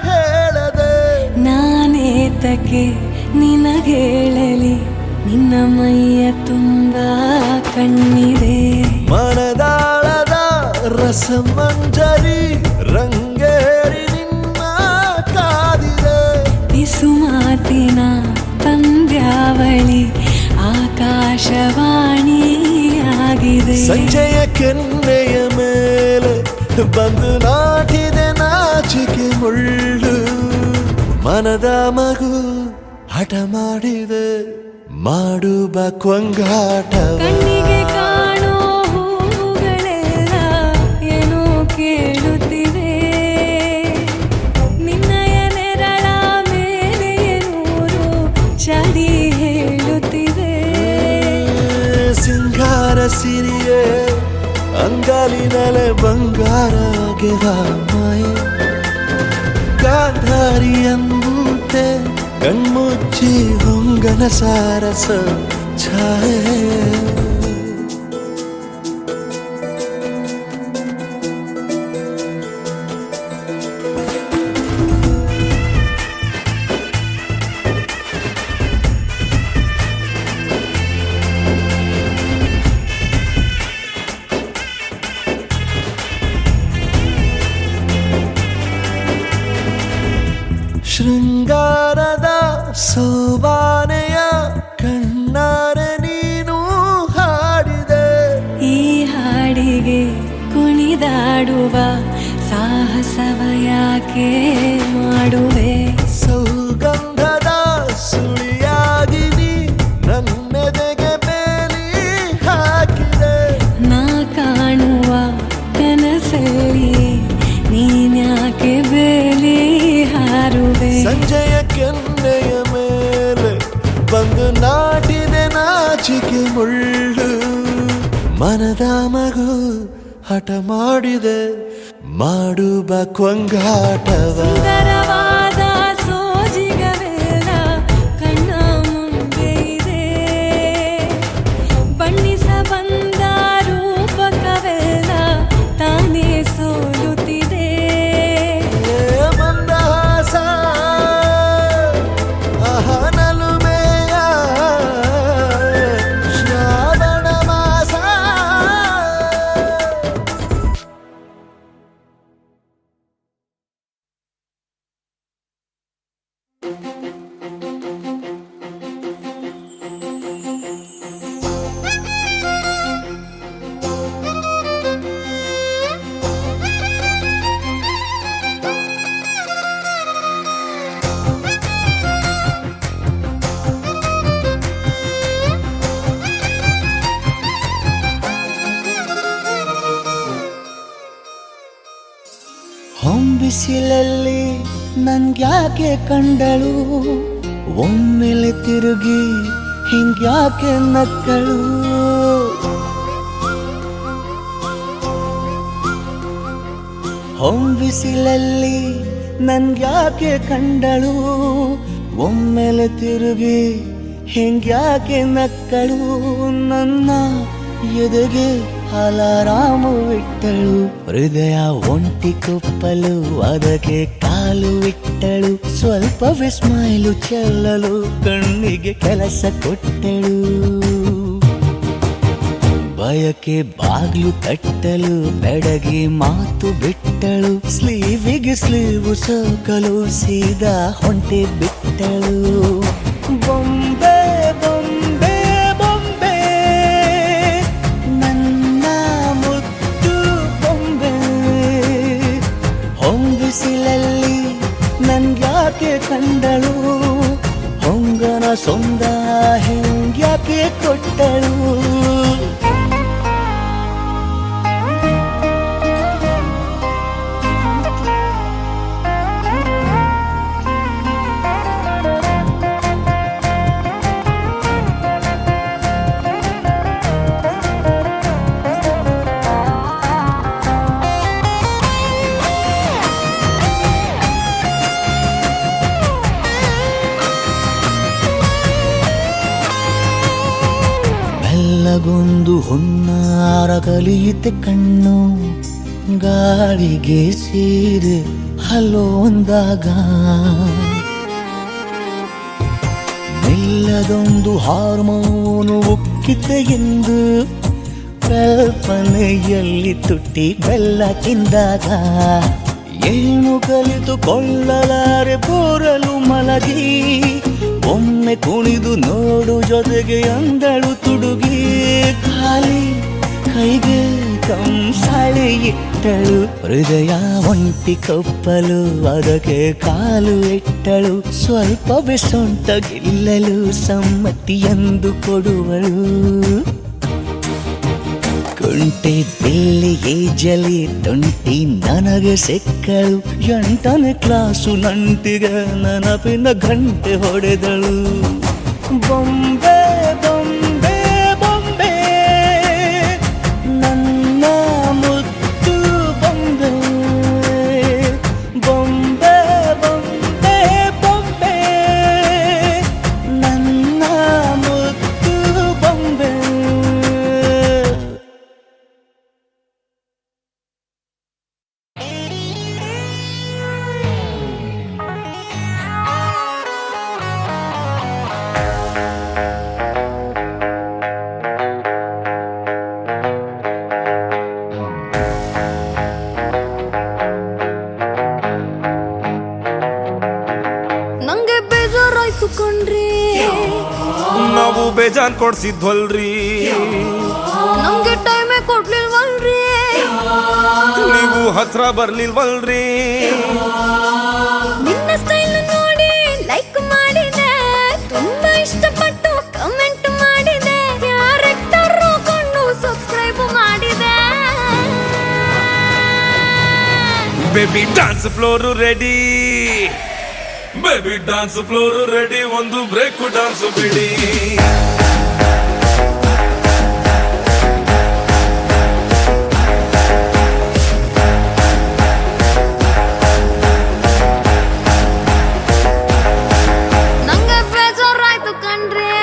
ಹೇಳದೆ ನಾನೇತಕ್ಕೆ ನಿನಗೇಳಲಿ ನಿನ್ನ ಮೈಯ ತುಂಬ ಕಣ್ಣಿದೆ ಮನದಾಳದ ರಸಮಂಜರಿ ರಂಗೇರಿ ನಿನ್ನ ಕಾದಿದೆ ಬಿಸು ಮಾತಿನ ಪಂದ್ಯಾವಳಿ ಆಕಾಶವಾಣಿಯಾಗಿದೆ ಸಂಜೆಯ ಕೆನ್ನೆಯ ಮೇಲೆ ಬಂದು ನಾಟಿದೆ ನಾಚಿಕೆ ಮುಳ್ಳು ಮನದ ಮಗು ಹಠ ಮಾಡಿದೆ ಮಾಡುವ ಕೊಂಗಾಟವ ಕಣ್ಣಿಗೆ ಕಾಣೋ ಹೂಗಳೆಲ್ಲ ಏನೋ ಕೇಳುತ್ತಿವೆ ನಿನ್ನಯ ನೆರಳ ಮೇಲೆ ನೂರು ಚಡಿ ಹೇಳುತ್ತಿವೆ ಸಿಂಗಾರ ಸಿರಿಯೇ ಅಂಗಾಲಿನಲೆ ಬಂಗಾರ ಗೆದ ಮಾಯ ಗಾಂಧಾರಿಯಂತೆ ಕಣ್ಮುಚ್ಚಿ ಹೊಂಗನ ಸಾರಸ ಛಾಯೆ ಶೃಂಗಾರದ ಸೋಬಾನೆಯ ಕಣ್ಣಾರೆ ನೀನು ಹಾಡಿದೆ ಈ ಹಾಡಿಗೆ ಕುಣಿದಾಡುವ ಸಾಹಸವ ಯಾಕೆ ಮಾಡುವೆ ಸೌಗಂಧದ ಸುಳಿಯಾಗಿ ನೀ ನನ್ನೆದೆಗೆ ಬೇಲಿ ಹಾಕಿದೆ ನಾ ಕಾಣುವ ಕನಸಲ್ಲಿ ನೀನ್ಯಾಕೆ ಬೇಲಿ ಹಾರುವೆ ಸಂಜೆಯ ಕೆನ್ನೆಯ ಮೇಲೆ ಬಂದು ನಾಟಿದೆ ನಾಚಿಕೆ ಮುಳ್ಳು ಮನದ ಮಗು ಹಠ ಮಾಡಿದೆ ಮಾಡುವ ಕೊಂಗಾಟವ ಸುಂದರವಾದ ಸೋಜಿಗವೆಲ್ಲ ಕಣ್ಣ ಮುಂದೆ ಇದೆ ಬಣ್ಣಿಸ ಬಂದ ರೂಪಕವೆಲ್ಲ ತಾನೇ ಸೋಲುತ್ತಿದೆ ಮಂದಹಾಸ ಅಹನಲುಮೆಯ ಶ್ರಾವಣ ಮಾಸ ಹೊಂಬಿಸಿಲಲ್ಲಿ ನನ್ಗ್ಯಾಕೆ ಕಂಡಳು ಒಮ್ಮೆಲೆ ತಿರುಗಿ ಹಿಂಗ್ಯಾಕೆ ನಕ್ಕಳು ಹೊಂಬಿಸಿಲಲ್ಲಿ ನನ್ಗ್ಯಾಕೆ ಕಂಡಳು ಒಮ್ಮೆಲೆ ತಿರುಗಿ ಹಿಂಗ್ಯಾಕೆ ನಕ್ಕಳು ನನ್ನ ಎದೆಗೆ ಅಲಾರಾಮು ಇಟ್ಟಳು ಹೃದಯ ಒಂಟಿ ಕೊಪ್ಪಲು ಅದಕ್ಕೆ ಕಾಲು ಇಟ್ಟಳು ಸ್ವಲ್ಪ ಸ್ಮೈಲು ಚೆಲ್ಲಲು ಕಣ್ಣಿಗೆ ಕೆಲಸ ಕೊಟ್ಟಳು ಬಯಕೆ ಬಾಗ್ಲು ತಟ್ಟಲು ಬೆಡಗಿ ಮಾತು ಬಿಟ್ಟಳು ಸ್ಲೀವಿಗೆ ಸ್ಲೀವು ಸೋಕಲು ಸೀದಾ ಹೊಂಟೆ ಬಿಟ್ಟಳು ಬೊಂಬೆ ಬೊಂಬೆ ಬೊಂಬೆ ನನ್ನ ಮುದ್ದು ಬೊಂಬೆ ಹೊಂಬಿಸಿಲಲ್ಲಿ ನನ್ಗ್ಯಾಕೆ ಕಂಡಳು ಹೊಂಗನ ಸೊಂದ ಹೆಂಗ್ಯಾಕೆ ಕೊಟ್ಟಳು ಬೆಲ್ಲಗೊಂದು ಹುನ್ನಾರ ಕಲಿಯಿತೆ ಕಣ್ಣು ಗಾಳಿಗೆ ಸೀರೆ ಹಲೋ ಅಂದಾಗ ನಿಲ್ಲದೊಂದು ಹಾರ್ಮೋನು ಉಕ್ಕಿತೆ ಎಂದು ಕಲ್ಪನೆಯಲ್ಲಿ ತುಟ್ಟಿ ಬೆಲ್ಲ ತಿಂದಾಗ ಏನು ಕಲಿತುಕೊಳ್ಳಲಾರೆ ಬೋರಲು ಮಲಗಿ ಒಮ್ಮೆ ಕುಣಿದು ನೋಡು ಜೊತೆಗೆ ಅಂದಳು ತುಡುಗಿ ಖಾಲಿ ಕೈಗೆ ಕಂಸಾಳೆ ಇಟ್ಟಳು ಹೃದಯ ಒಂಟಿ ಕಪ್ಪಲು ಅದಕ್ಕೆ ಕಾಲು ಇಟ್ಟಳು ಸ್ವಲ್ಪವೇ ಸೊಂಟ ಗೆಲ್ಲಲು ಸಮ್ಮತಿಯೆಂದು ಕೊಡುವಳು ಕುಂಟೆ ಬಿಲ್ಲಿಗೆ ಜಲಿ ತುಂಟಿ ನನಗೆ ಸಿಕ್ಕಳು 8ನೇ ಕ್ಲಾಸು ನಂಟಿಗೆ ನೆನಪಿನ ಗಂಟೆ ಹೊಡೆದಳು ಬೊಂಬೆ ಬೊಂಬೆ ಬೊಂಬೆ ನನ್ನ ಮುತ್ತು ಬೊಂಬೆ ಬೊಂಬೆ ಬೊಂಬೆ ಬೊಂಬೆ ನನ್ನ ಮುತ್ತು ಬೊಂಬೆ. ನಂಗೆ ಬೇಜಾರಾಯ್ತು ಕಣ್ರಿ, ನಾವು ಬೇಜಾನ್ ಕೊಡ್ಸಿದ್ವಲ್ರಿ, ನಂಗೆ ಟೈಮೇ ಕೊಡ್ಲಿಲ್ವಲ್ರಿ, ನೀವು ಹತ್ರ ಬರ್ಲಿಲ್ವಲ್ರಿ. ನಿನ್ನ ಸ್ಟೈಲ್ ನೋಡಿ ಲೈಕ್ ಮಾಡಿದೆ, ತುಂಬಾ ಇಷ್ಟಪಟ್ಟು ಕಮೆಂಟ್ ಮಾಡಿದೆ, ಕ್ಯಾರೆಕ್ಟರ್ ಕೊಂಡು ಸಬ್ಸ್ಕ್ರೈಬ್ ಮಾಡಿದೆ. Baby dance floor ready, baby dance floor ready, ಒಂದು ಬ್ರೇಕ್ ಡಾನ್ಸ್ ಬಿಡಿ. ನಂಗೆ ಬೇಜಾರಾಯ್ತು ಕಣ್ರಿ,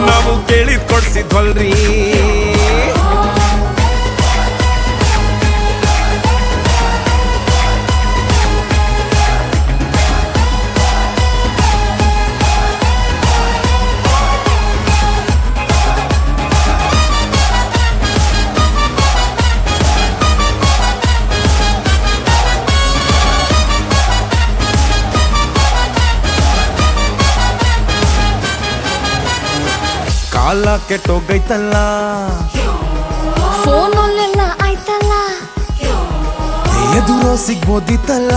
ನಾವು ಕೇಳಿದ್ ಕೊಡ್ಸಿದ್ವಲ್ರಿ. ಕಾಲ ಕೆಟ್ಟೋಗೈತಲ್ಲ, ಫೋನಲ್ಲೆಲ್ಲ ಆಯ್ತಲ್ಲ, ಎದುರೋ ಸಿಗ್ಬೋದಿತ್ತಲ್ಲ,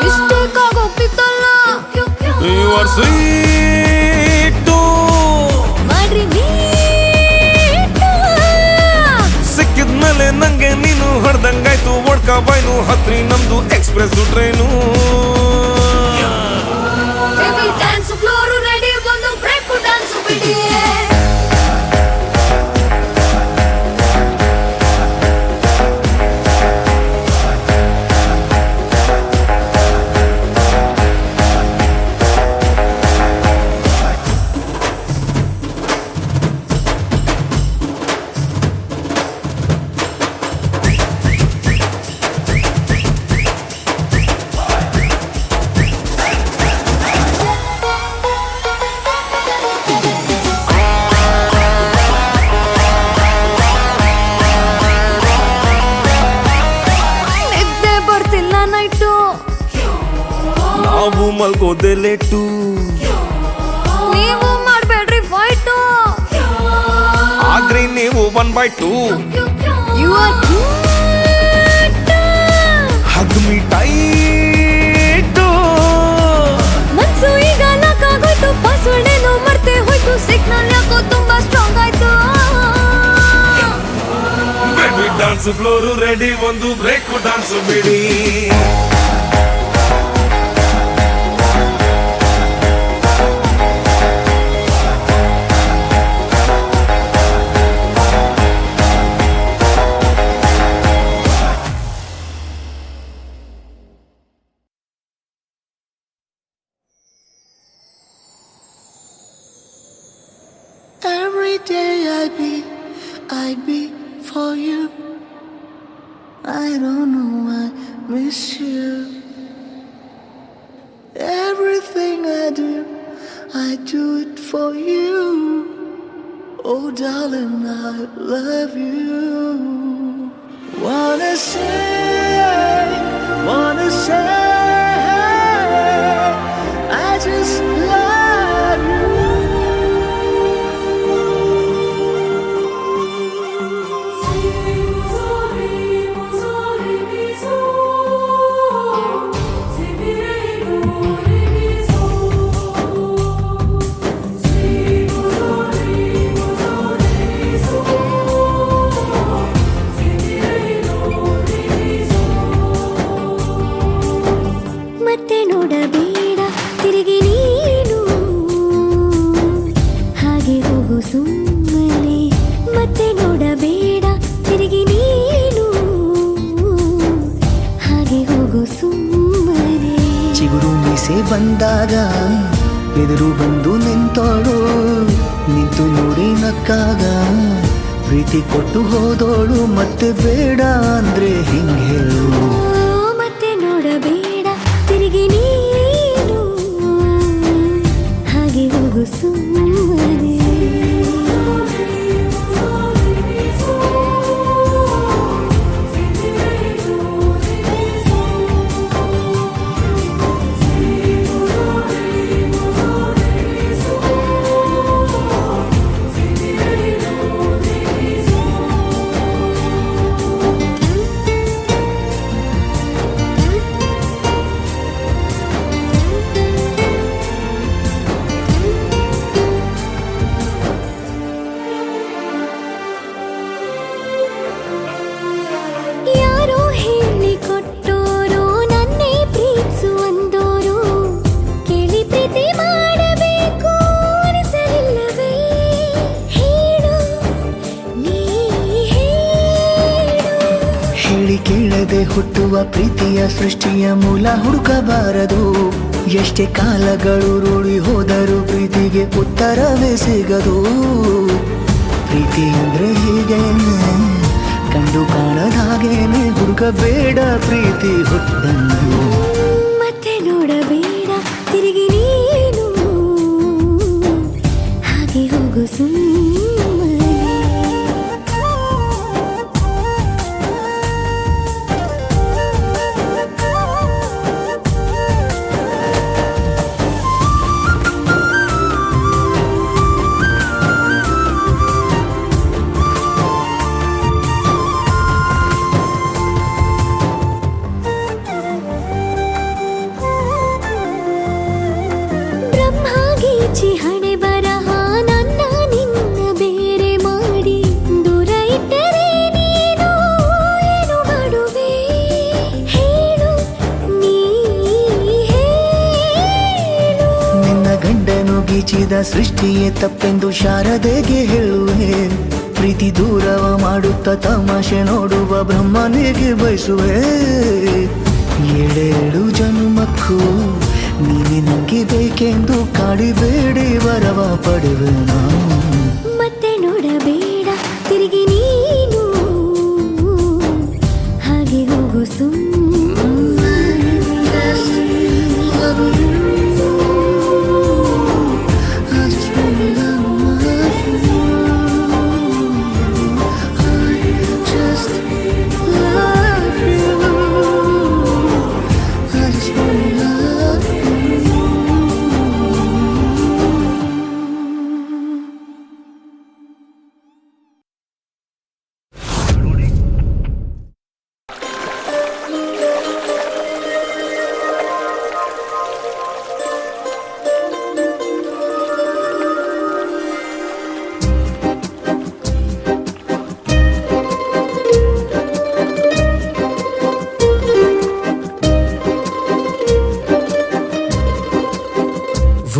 ಮಿಸ್ಟೇಕ್ ಆಗೋಗ್ತಿತ್ತಲ್ಲ, You are sweet. ಮಾಡ್ರಿ ಸಿಕ್ಕಿದ್ಮೇಲೆ ನಂಗೆ ನೀನು ಹೊಡೆದಂಗಾಯ್ತು, ಒಡ್ಕ ಬಾಯ್ನು ಹತ್ರಿ ನಮ್ದು express train. Dance floor ready, ಒಂದು ಬ್ರೇಕ್ ಡ್ಯಾನ್ಸ್ ಬಿಡಿ. ನಿದ್ದೆ ಬರ್ತಿಲ್ಲ ನೈಟು, ನಾವು ಮಲ್ಗೋದೆ ಲೇಟು, ನೀವು ಮಾಡ್ಬೇಡ್ರಿ ಫೈಟು, ಆದ್ರೆ ನೀವು 1/2 you are hug me tight. ಮನ್ಸು ಈಗ ಲಾಕಾಗೋಯ್ತು, ಪಾಸ್ವರ್ಡ್ ಏನೋ ಮರ್ತೆ ಹೋಯ್ತು, ಸಿಗ್ನಲ್ ಯಾಕೋ ತುಂಬಾ ಸ್ಟ್ರಾಂಗ್ ಆಯ್ತು. ಬೇಬಿ ಡಾನ್ಸ್ ಫ್ಲೋರ್ ರೆಡಿ, ಒಂದು ಬ್ರೇಕ್ ಡಾನ್ಸ್ ಬಿಡಿ. Every day I be for you. I don't know, I miss you. Everything I do it for you. Oh darling, I love you. Wanna say, I just love you. ಮತ್ತೆ ನೋಡಬೇಡ ತಿರುಗಿ ನೀನು ಹಾಗೆ ಹೋಗು ಸುಮ್ಮನೆ ಮತ್ತೆ ನೋಡಬೇಡ ತಿರುಗಿ ನೀನು ಹಾಗೆ ಹೋಗು ಸುಮ್ಮನೆ ಚಿಗುರು ಮೀಸೆ ಬಂದಾಗ ಎದುರು ಬಂದು ನಿಂತೋಳು ನಿಂತು ನೋಡಿ ನಕ್ಕಾಗ ಪ್ರೀತಿ ಕೊಟ್ಟು ಹೋದೋಳು ಮತ್ತೆ ಬೇಡ ಅಂದ್ರೆ ಹಿಂಗೆ ಹೇಳು ಮತ್ತೆ ನೋಡಬೇಡ ತಿರುಗಿ ನೀನು ಹಾಗೆ ಹೋಗು ಸುಮ್ಮನೆ ಯಾರೋ ಹೇಳಿಕೊಟ್ಟೋರು ನನ್ನೇ ಪ್ರೀತಿಸು ಅಂದೋರು ಕೇಳಿ ಪ್ರೀತಿ ಮಾಡಬೇಕು ಅನಿಸಲಿಲ್ಲವೇ ಹೇಳು ನೀ ಹೇಳು ಹೇಳಿ ಕೇಳದೆ ಹುಟ್ಟುವ ಪ್ರೀತಿಯ ಸೃಷ್ಟಿಯ ಮೂಲ ಹುಡುಕಬಾರದು ಎಷ್ಟೇ ಕಾಲಗಳು ರೂಢಿ ಹೋದರೂ ಪ್ರೀತಿಗೆ ಉತ್ತರವೇ ಸಿಗದು ಪ್ರೀತಿ ಅಂದ್ರೆ ಹೀಗೇನೆ ಕಂಡು ಕಾಣದ ಹಾಗೇನೆ ಹುಡುಕಬೇಡ ಪ್ರೀತಿ ಹುಟ್ಟನ್ನು ಮತ್ತೆ ನೋಡಬೇಡ ತಿರುಗಿ ನೀನು ಹಾಗೆ ಹೋಗು ಸುಮ್ಮನೆ ಬ್ರಹ್ಮಗೀಚಿ ಹಣೆ ಬರಹ ನನ್ನ ನಿನ್ನ ಬೇರೆ ಮಾಡಿ ದೂರ ಇಟ್ಟರೆ ನೀನು ಏನು ಮಾಡುವೆ ಹೇಳು ನೀ ಹೇಳು ನಿನ್ನ ಗಂಡನು ಗೀಚಿದ ಸೃಷ್ಟಿಯೇ ತಪ್ಪೆಂದು ಶಾರದೆಗೆ ಹೇಳುವೆ ಪ್ರೀತಿ ದೂರವ ಮಾಡುತ್ತ ತಮಾಷೆ ನೋಡುವ ಬ್ರಹ್ಮನಿಗೆ ಬಯಸುವೆ ಏಳೇಳು ಜನ್ಮಕ್ಕೂ ನೀನೆ ನಂಗೆ ಬೇಕೆಂದು ಕಾಡಿಬೇಡಿ ವರವ ಪಡೆವೆ ನಾನು ಮತ್ತೆ ನೋಡಬೇಡ ತಿರುಗಿ ನೀನು ಹಾಗೆ ಹೋಗು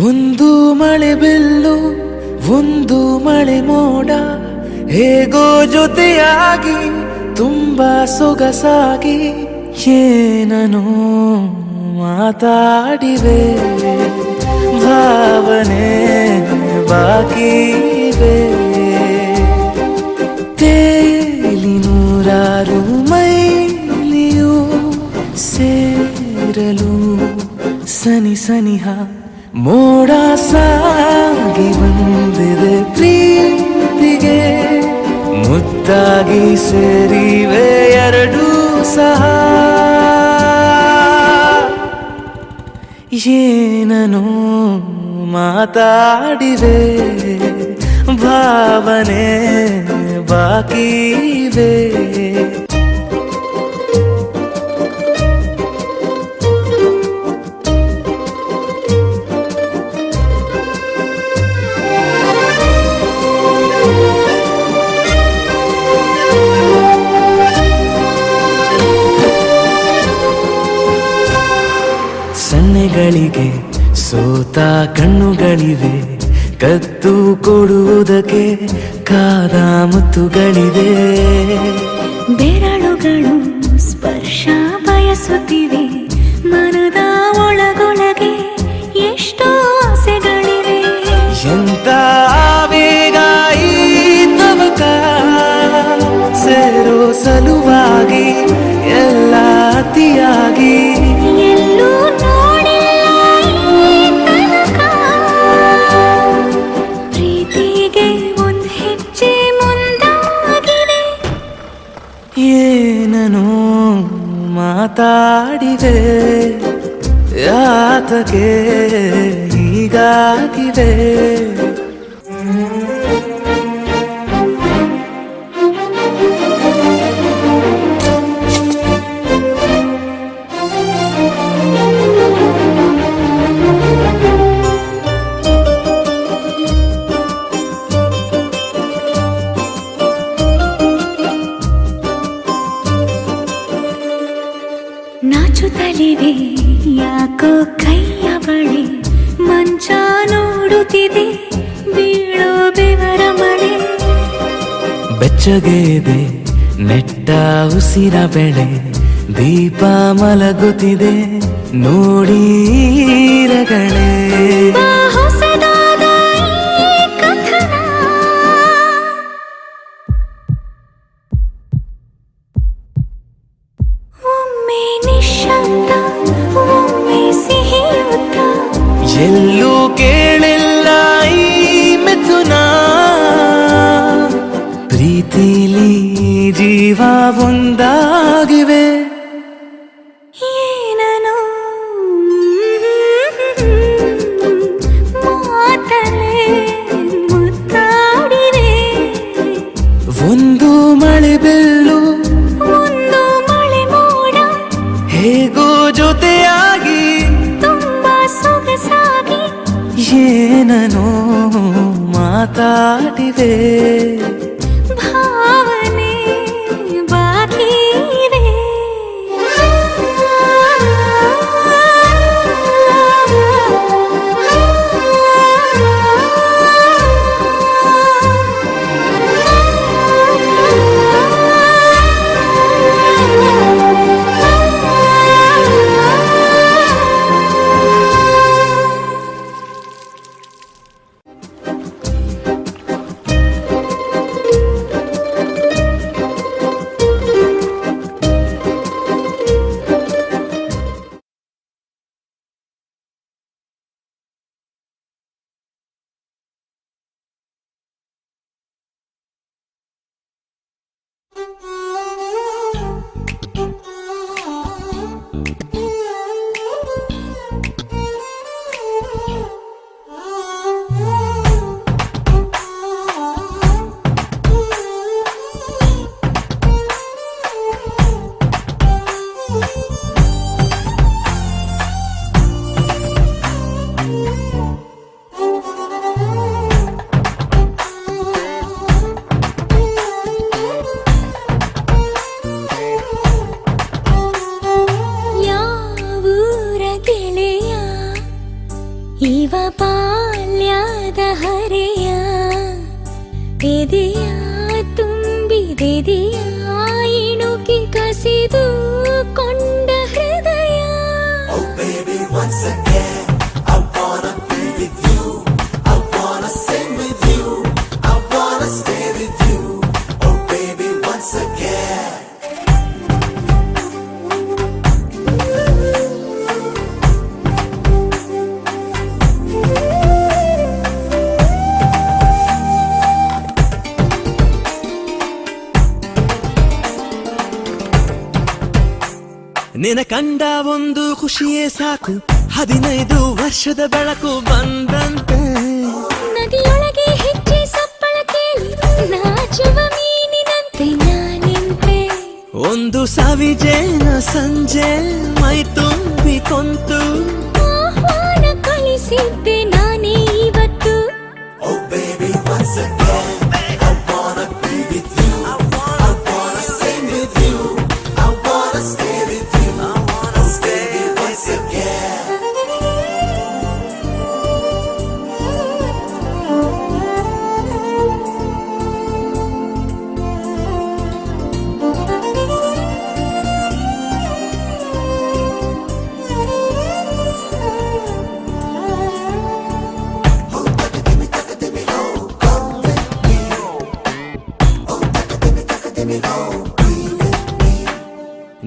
ಒಂದು ಮಳೆ ಬಿಲ್ಲು ಒಂದು ಮಳೆ ಮೋಡ ಹೇಗೋ ಜೊತೆಯಾಗಿ ತುಂಬಾ ಸೊಗಸಾಗಿ ಏನೋ ಮಾತಾಡಿವೆ ಭಾವನೆ ಬಾಕಿ ಇವೆ ತೇಲಿ ನೂರಾರು ಮೈಲಿಗಳು ಸನಿ ಸನಿಹ ಮೋಡ ಸಾಗಿ ಬಂದಿದೆ ಪ್ರೀತಿಗೆ ಮುತ್ತಾಗಿ ಸೇರಿವೆ ಎರಡೂ ಸಹ ಏನನು ಮಾತಾಡಿವೆ ಭಾವನೆ ಬಾಕಿವೆ ಸನ್ನೆಗಳಿಗೆ ಸೋತ ಕಣ್ಣುಗಳಿವೆ ಕತ್ತು ಕೊಡುವುದಕ್ಕೆ ಕಾದ ಮುತ್ತುಗಳಿವೆ ಬೆರಳುಗಳು ಸ್ಪರ್ಶ ಬಯಸುತ್ತಿವೆ ಮನದ ಒಳಗೊಳಗೆ ಎಷ್ಟೋ ಆಸೆಗಳಿವೆ ಎಂತ ಆವೇಗ ಈ ತವಕ ಸೇರೋ ಸಲುವಾಗಿ ಎಲ್ಲ ಅತಿಯಾಗಿ ಎಲ್ಲೂ ನೋಡಿಲ್ಲ ಈ ತನಕ ಪ್ರೀತಿಗೆ ಒಂದು ಹೆಜ್ಜೆ ಮುಂದಾಗಿವೆ ಏನನು ಮಾತಾಡಿದೆ ಯಾತಕ್ಕೆ ಹೀಗಾಗಿವೆ ನಾಚುತ್ತಲಿವೆ ಯಾಕೋ ಕೈಯ ಬಳಿ ಮಂಚ ನೋಡುತ್ತಿದೆ ಬೀಳೋ ಬೆವರ ಮಳೆ ಬೆಚ್ಚಗೆದೆ ನೆಟ್ಟ ಉಸಿರ ಬೆಳೆ ದೀಪ ಮಲಗುತ್ತಿದೆ ನೋಡೀರಗಳೇ ಹೊಸದಾದ ಈ ಕಥನ ಒಮ್ಮೆ ನಿಶಬ್ದ ಒಮ್ಮೆ ಸಿಹಿಯುತ್ತ ಎಲ್ಲೂ ಕೇಳಿಲ್ಲ ಈ ಮಿಥುನ ಪ್ರೀತಿಲಿ ಜೀವ ಒಂದಾಗಿವೆ ಏನನು ಮಾತಲೇ ಮುತ್ತಾಡಿವೆ ಒಂದು ಮಳೆ ಬೆಲ್ಲು ಒಂದು ಮಳೆ ಮೋಡ ಹೇಗೋ ಜೊತೆಯಾಗಿ ತುಂಬಾ ಸೊಗಸಾಗಿ ಏನನೋ ಮಾತಾಡಿವೆ ಭಾವನೆ ಬಾಕಿವೆ ಯಾವೂರ ಗೆಳೆಯ ಇವ ಬಾಲ್ಯದ ಹರೆಯ ಎದೆಯ ತುಂಬಿದೆದೆಯ ಇಣುಕಿ ಕಸಿದು ಕೊಂಡ ಹೃದಯ ನಿನ ಕಂಡ ಒಂದು ಖುಷಿಯೇ ಸಾಕು 15 ವರ್ಷದ ಬೆಳಕು ಬಂದಂತೆ ನದಿಯೊಳಗೆ ಹೆಜ್ಜೆ ಸಪ್ಪಳ ಕೇಳಿ ನಾಚುವ ಮೀನಿನಂತೆ ನಾನಿಂತೆ ಒಂದು ಸವಿಜೇನ ಸಂಜೆ ಮೈ ತುಂಬಿ ಕೊಂತು ಆಹ್ವಾನ ಕಳಿಸಿದ್ದೆ ನಾನೇ ಇವತ್ತು Oh baby, once again, I wanna be with you. I wanna sing with you. I wanna stay with you. Oh baby, once again.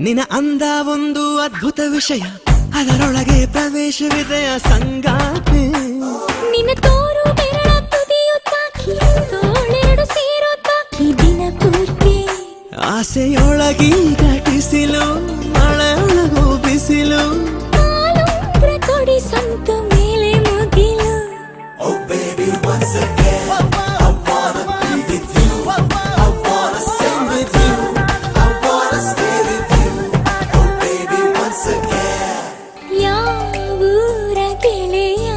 ನಿನ ಅಂದ ಒಂದು ಅದ್ಭುತ ವಿಷಯ ಅದರೊಳಗೆ ಪ್ರವೇಶವಿದೆಯ ಸಂಗಾತಿ ನಿನ್ನ ತೋರು ಬೆರಳ ತುದಿಯು ತಾಕಿ ತೋಳೆರಡು ಸೇರೋ ತಾಕಿ ದಿನ ಪೂರ್ತಿ ಆಸೆಯೊಳಗಿ ಘಟಿಸಿಲು ಮಳೆಯೊಳಗು ಬಿಸಿಲು ಕಾಲುಂಗ್ರ ಕೊಡಿ ಸಂತು ಮೇಲೆ ಮುಗಿಲು Oh baby, once again, I wanna be with you. I wanna sing with you. I wanna stay with you. Oh baby, once again. ಯಾವೂರ ಗೆಳೆಯ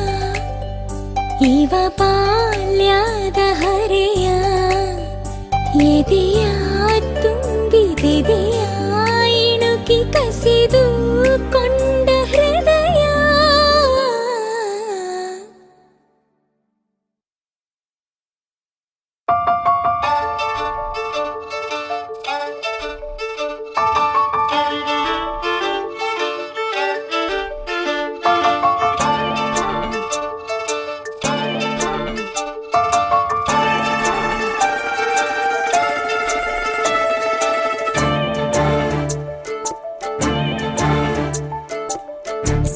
ಇವ ಬಾಲ್ಯದ ಹರೆಯ ಎದೆಯ ತುಂಬಿದೆದೆಯ ಇಣುಕಿ ಕಸಿದು ಕೊಂಡ ಹೃದಯ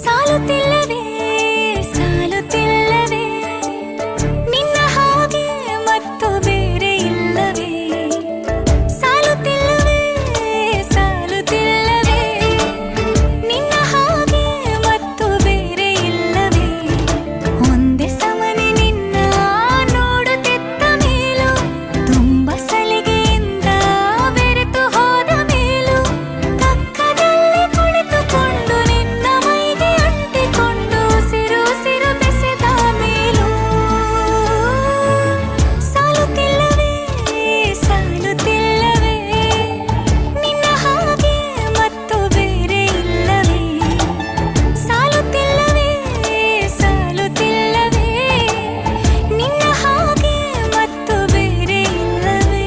ಸಾಲುತ್ತಿಲ್ಲವೇ ಸಾಲುತ್ತಿಲ್ಲವೇ ನಿನ್ನ ಹಾಗೆ ಮತ್ತು ಬೇರೆ ಇಲ್ಲವೇ ಸಾಲುತ್ತಿಲ್ಲವೇ ಸಾಲುತ್ತಿಲ್ಲವೇ ನಿನ್ನ ಹಾಗೆ ಮತ್ತು ಬೇರೆ ಇಲ್ಲವೇ ಒಂದೇ ಸಮನೆ ನಿನ್ನ ನೋಡುತ್ತಿದ್ದ ಮೇಲೂ ತುಂಬ ಸಲಿಗೆಯಿಂದ ಬೆರೆತು ಹೋದ ಮೇಲೂ ಪಕ್ಕದಲ್ಲಿ ಕುಳಿತುಕೊಂಡು ನಿನ್ನ ಮೈಗೆ ಅಂಟಿಕೊಂಡು ಸಿರು ಸಿರು ಬೆಸೆದ ಮೇಲೂ ಸಾಲುತ್ತಿಲ್ಲವೇ ಸಾಲುತ್ತಿಲ್ಲವೇ ನಿನ್ನ ಹಾಗೆ ಮತ್ತು ಬೇರೆ ಇಲ್ಲವೇ ಸಾಲುತ್ತಿಲ್ಲವೇ ಸಾಲುತ್ತಿಲ್ಲವೇ ನಿನ್ನ ಹಾಗೆ ಮತ್ತು ಬೇರೆ ಇಲ್ಲವೇ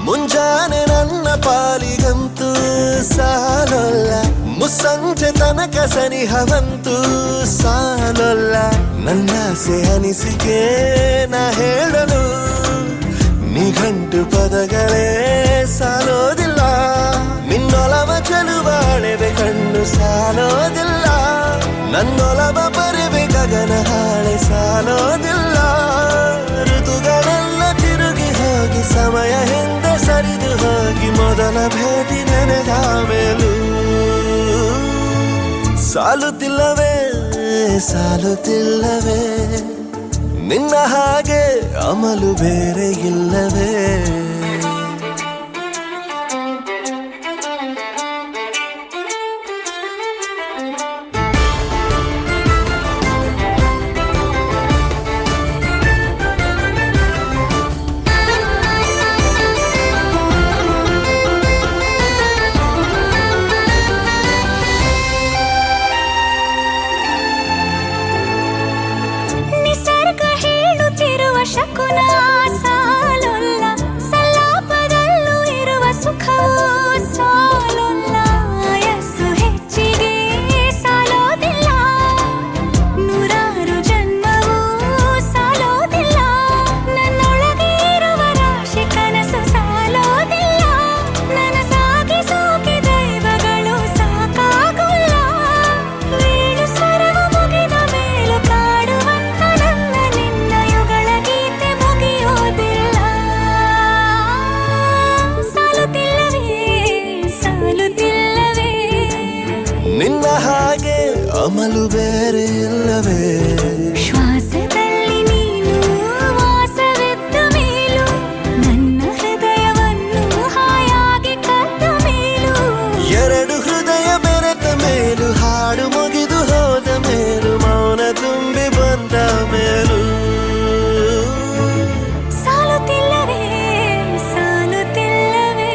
ಮುಂಜಾನೆ ನನ್ನ ಪಾಲಿಗಂತೂ ಸಾಲೊಲ್ಲ ಮುಸ್ಸಂಜೆ ತನಕ ಸನಿಹವಂತೂ ಸಾಲೊಲ್ಲ ನನ್ನಾಸೆ ಅನಿಸಿಕೆ ನಾ ಹೇಳಲು ನಿಘಂಟು ಪದಗಳೇ ಸಾಲೋದಿಲ್ಲ ನಿನ್ನೊಲವ ಚೆಲುವಾಳೆವೆ ಕಣ್ಣು ಸಾಲೋದಿಲ್ಲ ನನ್ನೊಲವ ಬರುವೆ ಗಗನ ಹಾಳೆ ಸಾಲೋದಿಲ್ಲ ಋತುಗಳೆಲ್ಲ ತಿರುಗಿ ಹೋಗಿ ಸಮಯ ಹಿಂದೆ ಸರಿದು ಹೋಗಿ ಮೊದಲ ಭೇಟಿ ನೆನೆದ ಮೇಲೂ ಸಾಲುತ್ತಿಲ್ಲವೇ ಸಾಲುತ್ತಿಲ್ಲವೇ ನಿನ್ನ ಹಾಗೆ ಅಮಲು ಬೇರೆ ಇಲ್ಲವೇ ನಿಸರ್ಗ ಹೇಳುತ್ತಿರುವ ಶಕುನ ಸಾಲೊಲ್ಲ ಅಮಲು ಬೇರೆ ಇಲ್ಲವೇ ಶ್ವಾಸದಲ್ಲಿ ನೀನು ವಾಸವಿದ್ದ ಮೇಲೂ ನನ್ನ ಹೃದಯವನ್ನು ಹಾಯಾಗಿ ಕದ್ದ ಮೇಲೂ ಎರಡು ಹೃದಯ ಬೆರೆತ ಮೇಲೂ ಹಾಡು ಮುಗಿದು ಹೋದ ಮೇಲೂ ಮೌನ ತುಂಬಿ ಬಂದ ಮೇಲೂ ಸಾಲುತ್ತಿಲ್ಲವೇ ಸಾಲುತ್ತಿಲ್ಲವೇ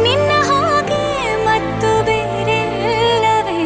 ನಿನ್ನ ಹಾಗೆ ಮತ್ತು ಬೇರೆ ಇಲ್ಲವೇ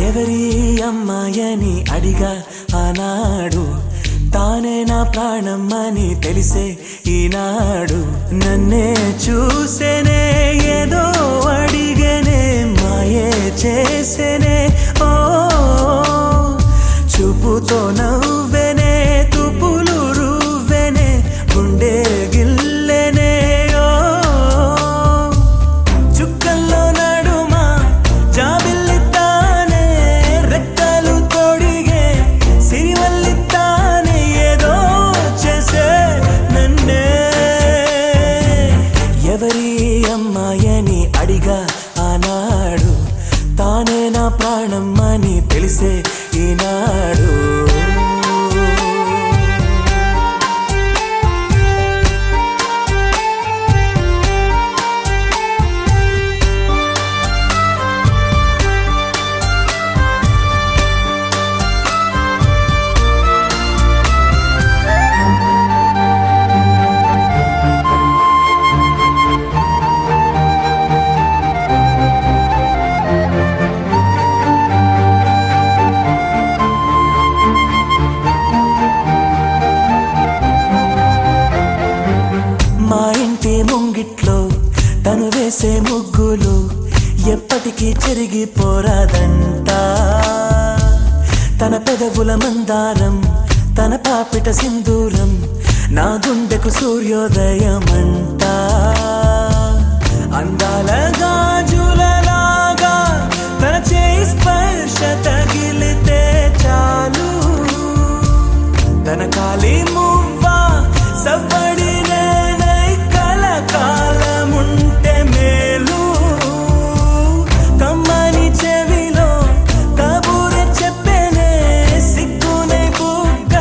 ఎవరి అమ్మాయని అడిగా ఆనాడు తానే నా ప్రాణమ్మని తెలిసే ఈనాడు నన్నే చూసేనే ఏదో అడిగనే మాయే చేసేనే ఓ చూపుతో నవ్వెనే తుపులు రువ్వెనే గుండె గిల్లెనే ఓ చుక్కల్లో నడుమా జాబిల్లితానే రెక్కలు తొడిగే సిరివల్లితానే ఏదో చేసే నన్నే ఎవరి అమ్మాయని అడిగా ఆనాడు తానే నా ప్రాణమ్మని తెలిసే ఈనాడు మా ఇంటి ముంగిట్లో తను వేసే ముగ్గులు ఎప్పటికీ చెరిగిపోరాదంట తన పెదవుల మందారం తన పాపిట సింధూరం నా గుండెకు సూర్యోదయమంట అందాల గాజులలాగా తన చేయి స్పర్శ తగిలితే చాలు తన కాలి మువ్వా సవ్వడి నేనై కలకాలముంటే మేలు కమ్మని చెవిలో కబూరె చెప్పేనే సిగ్గునై బుగ్గ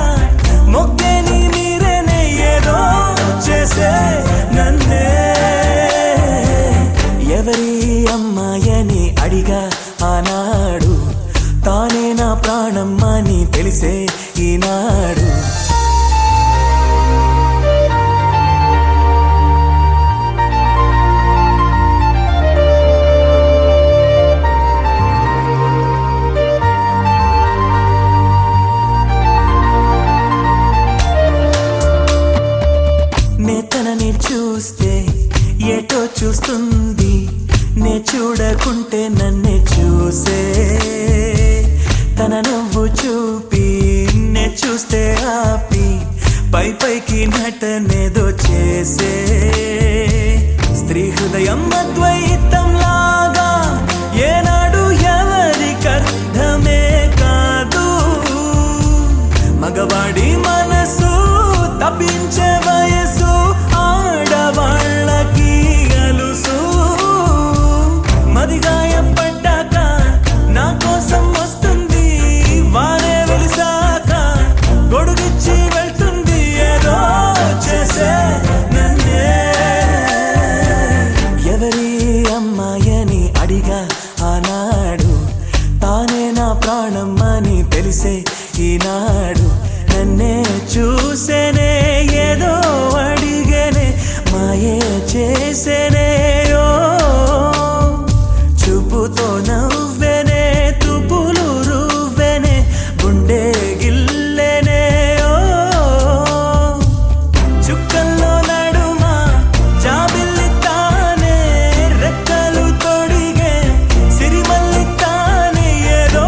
మొగ్గని మీరేనే ఏదో చేసే నన్నే ఎవరి అమ్మాయని అడిగా ఆనాడు తానే నా ప్రాణమ్మని తెలిసే ఈనాడు నే తనని చూస్తే ఏటో చూస్తుంది నే చూడకుంటే నన్నే చూసే తన నవ్వు చూపి నే చూస్తే ఆపి పై పైకి నటనేదో చేసే స్త్రీ హృదయం అద్వైతం లాగా ఏనాడు ఎవరికర్థమే కాదు మగవాడి మనసు తప్పించే వయసు ఆడవాళ్ళకి అలుసు మదిగాయపడ్డాక నా కోసం వస్తుంది వారే వెలిసాక గొడుగిచ్చి వెళ్తుంది ఏదో చేసే నన్నే ఎవరి అమ్మాయని అడిగా ఆనాడు తానే నా ప్రాణమ్మని తెలిసే ఈనాడు నన్నే చూసేనే ఏదో అడిగనే మాయే చేసేనే ఓ చూపుతో నవ్వెనే తుపులు రువ్వెనే గుండె గిల్లెనే ఓ చుక్కల్లో నడుమా జాబిల్లితానే రెక్కలు తొడిగే సిరిమల్లితానే ఏదో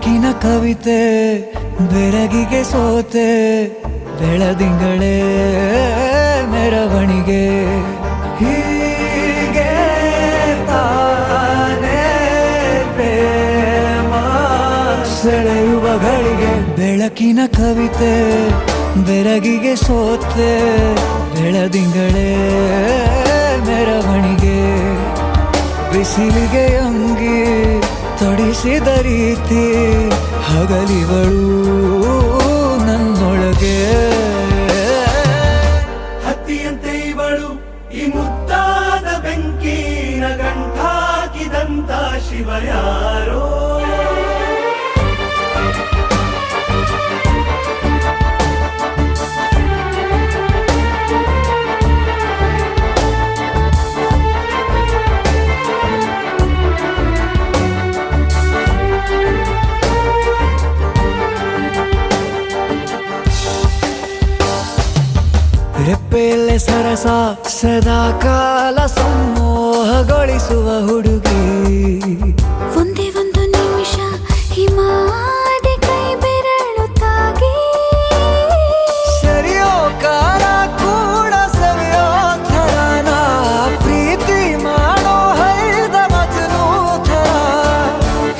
ಬೆಳಕಿನ ಕವಿತೆ ಬೆರಗಿಗೆ ಸೋತೆ ಬೆಳದಿಂಗಳೇ ಮೆರವಣಿಗೆ ಹೀಗೆ ತಾನೇ ಪ್ರೇಮ ಸೆಳೆಯುವ ಗಳಿಗೆ ಬೆಳಕಿನ ಕವಿತೆ ಬೆರಗಿಗೆ ಸೋತೆ ಬೆಳದಿಂಗಳೇ ಮೆರವಣಿಗೆ ಬಿಸಿಲಿಗೆ ಅಂಗಿ ತೊಡಿಸಿದ ರೀತಿ ಹಗಲಿಗಳು ನನ್ನೊಳಗೆ ಹತ್ತಿಯಂತೆ ಇವಳು ಈ ಮುದ್ದಾದ ಬೆಂಕಿನ ಗಂಟಾಕಿದಂತ ಶಿವ ಯಾರೋ ರೆಪ್ಪೆಯಲ್ಲೇ ಸರಸ ಸದಾ ಕಾಲ ಸಂಮೋಹಗೊಳಿಸುವ ಹುಡುಗಿ ಒಂದೇ ಒಂದು ನಿಮಿಷ ಹಿಮಾದಿ ಕೈ ಬೆರಳು ತಾಗಿ ಸರಿಯೋ ಕಾಲ ಕೂಡ ಸವಿಯೋ ಥರನ ಪ್ರೀತಿ ಮಾಡೋ ಹೈದ ಮಜನು ಥರ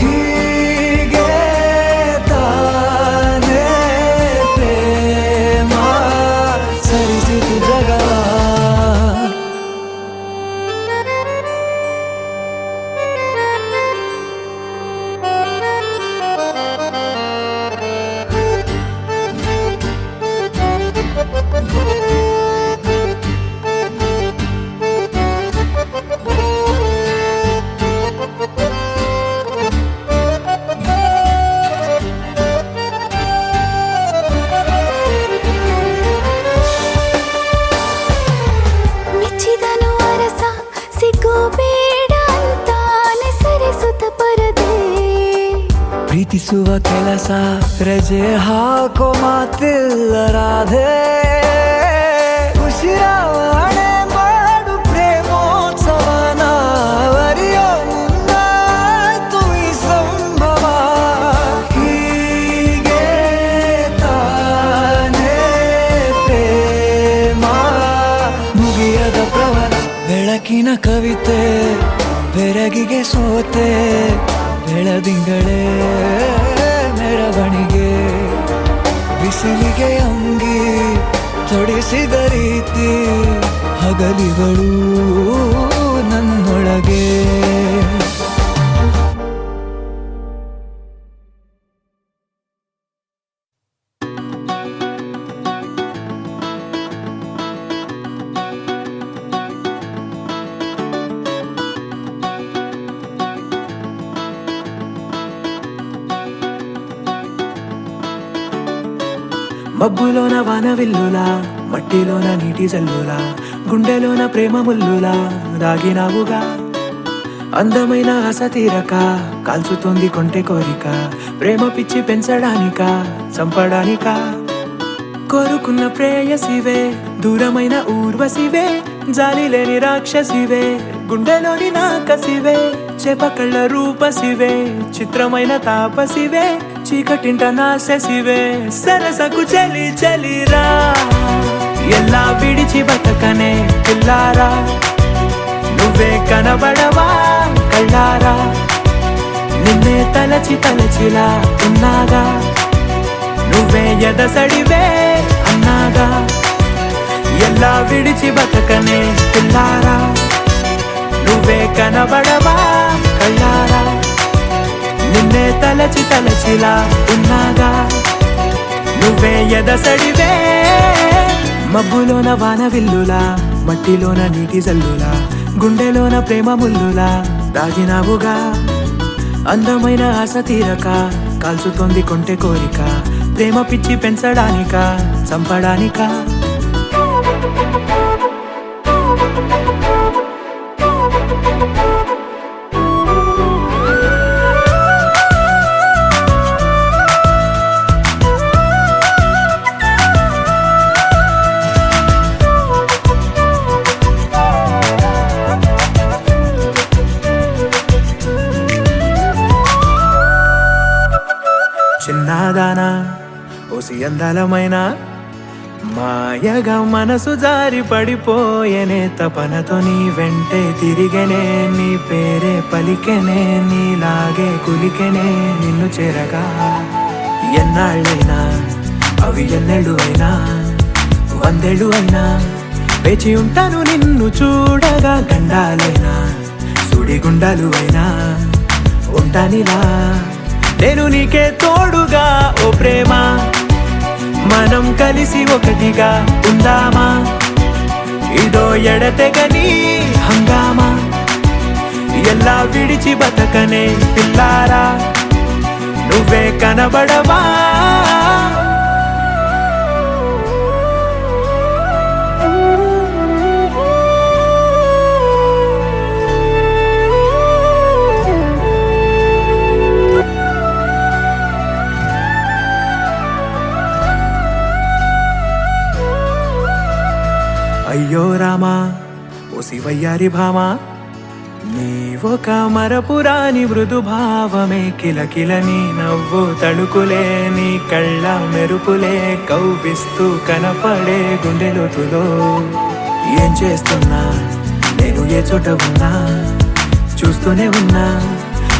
ಹೀಗೆ ತಾನೇ ಪ್ರೇಮ ಸರಿಸಿತು ಜಗವ ಮೆಚ್ಚಿದನು ಅರಸ ಸಿಗೋ ಬೇಡ ಅಂತಾನೆ ಸರಿಸುತ್ತ ಪರದೆ ಪ್ರೀತಿಸುವ ಕೆಲಸ ರಜೆ ಹಾಕೋ ಮಾತಿಲ್ಲ ರಾಧೆ ಉಸಿರಾವಣೆ ಮಾಡು ಪ್ರೇಮೋತ್ಸವನ ಅರಿಯೋ ಮುಂದಾಯ್ತು ಈ ಸಂಭವ ಹೀಗೆ ತಾನೇ ಪ್ರೇಮ ಮುಗಿಯದ ಪ್ರವರ ಬೆಳಕಿನ ಕವಿತೆ ಬೆರಗಿಗೆ ಸೋತೆ ಬೆಳದಿಂಗಳೇ ಮೆರವಣಿಗೆ ಬಿಸಿಲಿಗೆ ಅಂಗಿ ತೊಡಿಸಿದ ರೀತಿ ಹಗಲಿಗಳು ನನ್ನೊಳಗೆ మబ్బులోన వానవిల్లులా మట్టిలోన నీటి జల్లులా గుండెలోన ప్రేమ ముల్లులా దాగినావుగా అందమైన ఆశ తీరక కాల్చుతోంది కొంటె కోరిక ప్రేమ పిచ్చి పెంచడానిక చంపడానిక కోరుకున్న ప్రేయసివే దూరమైన ఊర్వశివే జాలి లేని రాక్షసివే గుండెలోని నాకసివే చేపకళ్ళ రూపసివే చిత్రమైన తాపసివే చీకటింట నాశసివే సరసకు చలి చలిరా ఎలా విడిచి బతకనే పిల్లారా నువ్వే కనబడవా కళ్ళారా నిన్నే తలచి తలచిలా ఉన్నాగా నువ్వే ఎదసడివే అన్నాగా ఎలా విడిచి బతకనే పిల్లారా నువ్వే కనబడవా కళ్ళారా నిన్నే తలచి తలచిలా ఉన్నాగా నువ్వే ఎదసడివే మబ్బులోన వానవిల్లులా మట్టిలోన నీటి జల్లులా గుండెలోన ప్రేమ ముల్లులా దాగినావుగా అందమైన ఆశ తీరక కాల్చుతోంది కొంటె కోరిక ప్రేమ పిచ్చి పెంచడానిక చంపడానిక చిన్నదానా ఓసి అందలమైన మాయగా మనసు జారి పడిపోయేనే తపనతో నీ వెంటే తిరిగనే నీ పేరే పలికెనే నీలాగే కులికెనే నిన్ను చేరగా ఎన్నాళ్ళైనా అవి ఎన్నెళ్ళు అయినా 100 ఏళ్ళు అయినా వేచి ఉంటాను నిన్ను చూడగా గండాలైనా సుడిగుండాలు అయినా ఉంటానిలా నేను నీకే తోడుగా ఓ ప్రేమ మనం కలిసి ఒకటిగా ఉందామా ఇదో ఎడతెగని హంగామా ఎలా విడిచి బతకనే పిల్లారా నువ్వే కనబడవా అయ్యో రామా ఓ శివయ్యారి భామా నీవొక మరపురాని మృదు భావమే కిలకిల నీ నవ్వు తడుకులే నీ కళ్ళ మెరుపులే కవ్విస్తూ కనపడే గుండెలోతులో ఏం చేస్తున్నా నేను ఏ చోట ఉన్నా చూస్తూనే ఉన్నా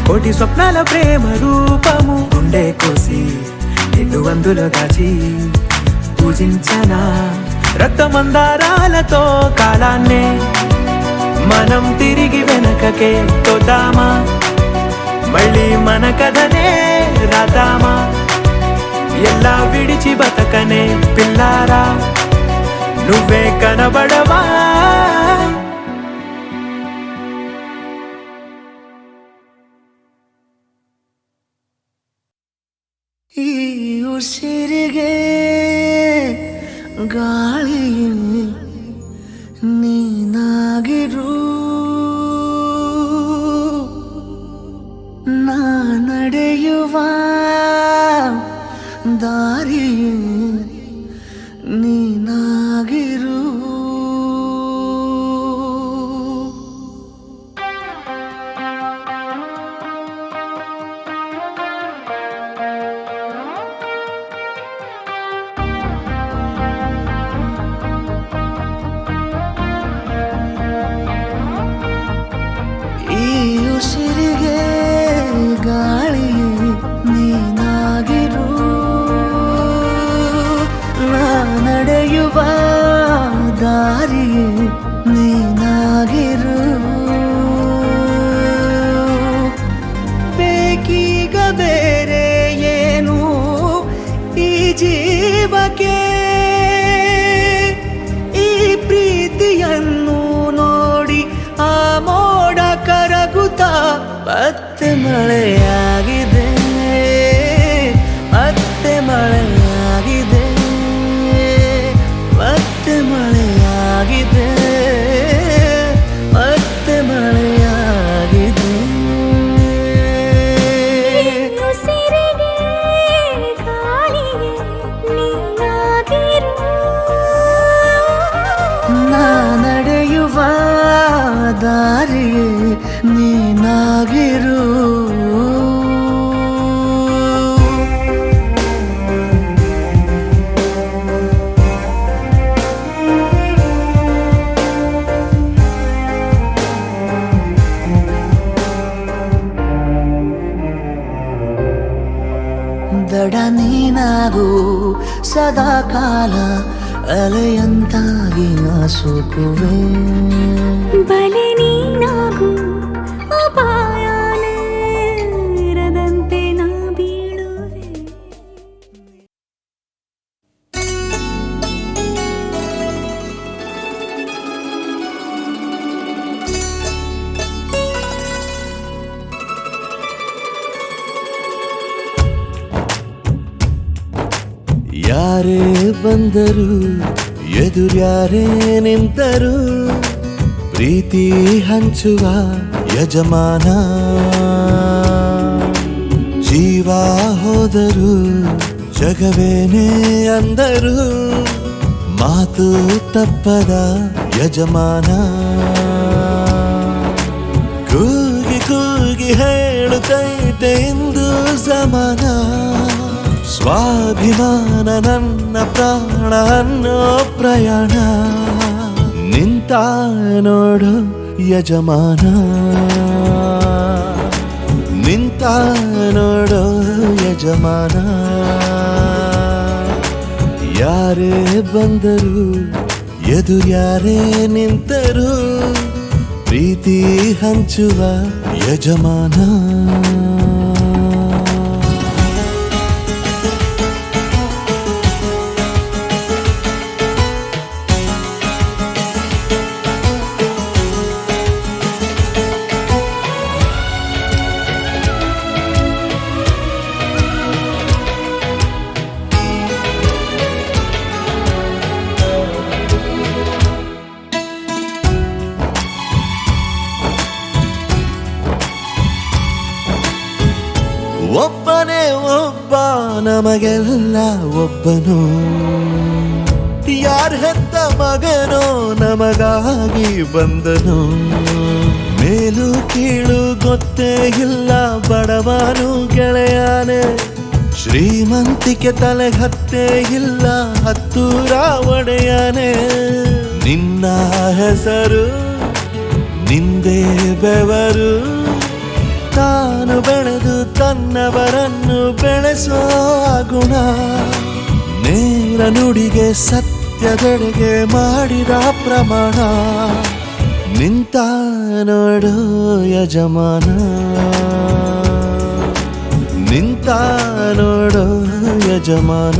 కోటి స్వప్నాల ప్రేమ రూపము గుండె కోసి నిన్ను అందులో దాచి పూజించనా రక్తమందారాలతో కాలాన్నే మనం తిరిగి వెనకకే తోదామా మళ్ళీ మన కథనే రాదామా ఎలా విడిచి బతకనే పిల్లారా నువ్వే కనబడవా ಈ ಉಸಿರಿಗೆ ಗಾಳಿ ನೀನಾಗಿರು ನಾ ನಡೆಯುವ ದಾರಿ ನೀನಾಗಿರು ಉಸಿರಿಗೆ ಗಾಳಿ ನೀನಾಗಿರು ನಾ ನಡೆಯುವ ದಾರಿ ನೀನಾಗಿರು ಬೇಕೀಗ ಬೇರೆ ಏನು ಈ ಜೀವಕ್ಕೆ ಈ ಪ್ರೀತಿಯನ್ನು ನೋಡಿ ಆ ಮೋಡ ಕರಗುತ್ತಾ ಮತ್ತೆ ಮಳೆಯಾಗಿದೆ ಮತ್ತೆ ಮಳೆಯಾಗಿದೆ ಮತ್ತೆ ಮಳೆಯಾಗಿದೆ ಮತ್ತೆ ಮಳೆಯಾಗಿದೆ ಉಸಿರಿಗೆ ಗಾಳಿಗೆ ನೀನಾಗಿರು ನಾ ನಡೆಯುವ ದಾರಿ ನೀನಾಗಿರು ದಡ ನೀನಾಗು ಸದಾ ಕಾಲ ಅಲೆಯಂತಾಗಿ ನಾ ಸೋಕುವೆ ಬಲೆ ನೀನಾಗು ಅಪಾಯನೇ ಇರದಂತೆ ನಾ ಬೀಳುವೆ ಯಾರೇ ಬಂದರು ಎದುರ್ಯಾರೇ ನಿಂತರು ಪ್ರೀತಿ ಹಂಚುವ ಯಜಮಾನ ಜೀವ ಹೋದರು ಜಗವೇನೇ ಅಂದರು ಮಾತು ತಪ್ಪದ ಯಜಮಾನ ಕೂಗಿ ಕೂಗಿ ಹೇಳುತ್ತೈತೆ ಇಂದು ಸಮಾನ ಸ್ವಾಭಿಮಾನ ನನ್ನ ಪ್ರಾಣ ಅನ್ನೋ ಪ್ರಯಾಣ ನಿಂತ ನೋಡು ಯಜಮಾನ ನಿಂತ ನೋಡು ಯಜಮಾನ ಯಾರೇ ಬಂದರು ಎದುರ್ಯಾರೇ ನಿಂತರು ಪ್ರೀತಿ ಹಂಚುವ ಯಜಮಾನ ಒಬ್ಬನೇ ಒಬ್ಬ ನಮಗೆಲ್ಲ ಒಬ್ಬನು ಯಾರ ಹೆತ್ತ ಮಗನೋ ನಮಗಾಗಿ ಬಂದನು ಮೇಲು ಕೀಳು ಗೊತ್ತೇ ಇಲ್ಲ ಬಡವನು ಗೆಳೆಯಾನೆ ಶ್ರೀಮಂತಿಕೆ ತಲೆ ಹತ್ತೇ ಇಲ್ಲ ಹತ್ತೂರ ಒಡೆಯಾನೆ ನಿನ್ನ ಹೆಸರು ನಿಂದೇ ಬೆವರು ತಾನು ಬೆಳೆದು ತನ್ನವರನ್ನು ಬೆಳೆಸೋ ಗುಣ ನೇರ ನುಡಿಗೆ ಸತ್ಯದೆಡೆಗೆ ಮಾಡಿದ ಪ್ರಮಾಣ ನಿಂತ ನೋಡು ಯಜಮಾನ ನಿಂತ ನೋಡು ಯಜಮಾನ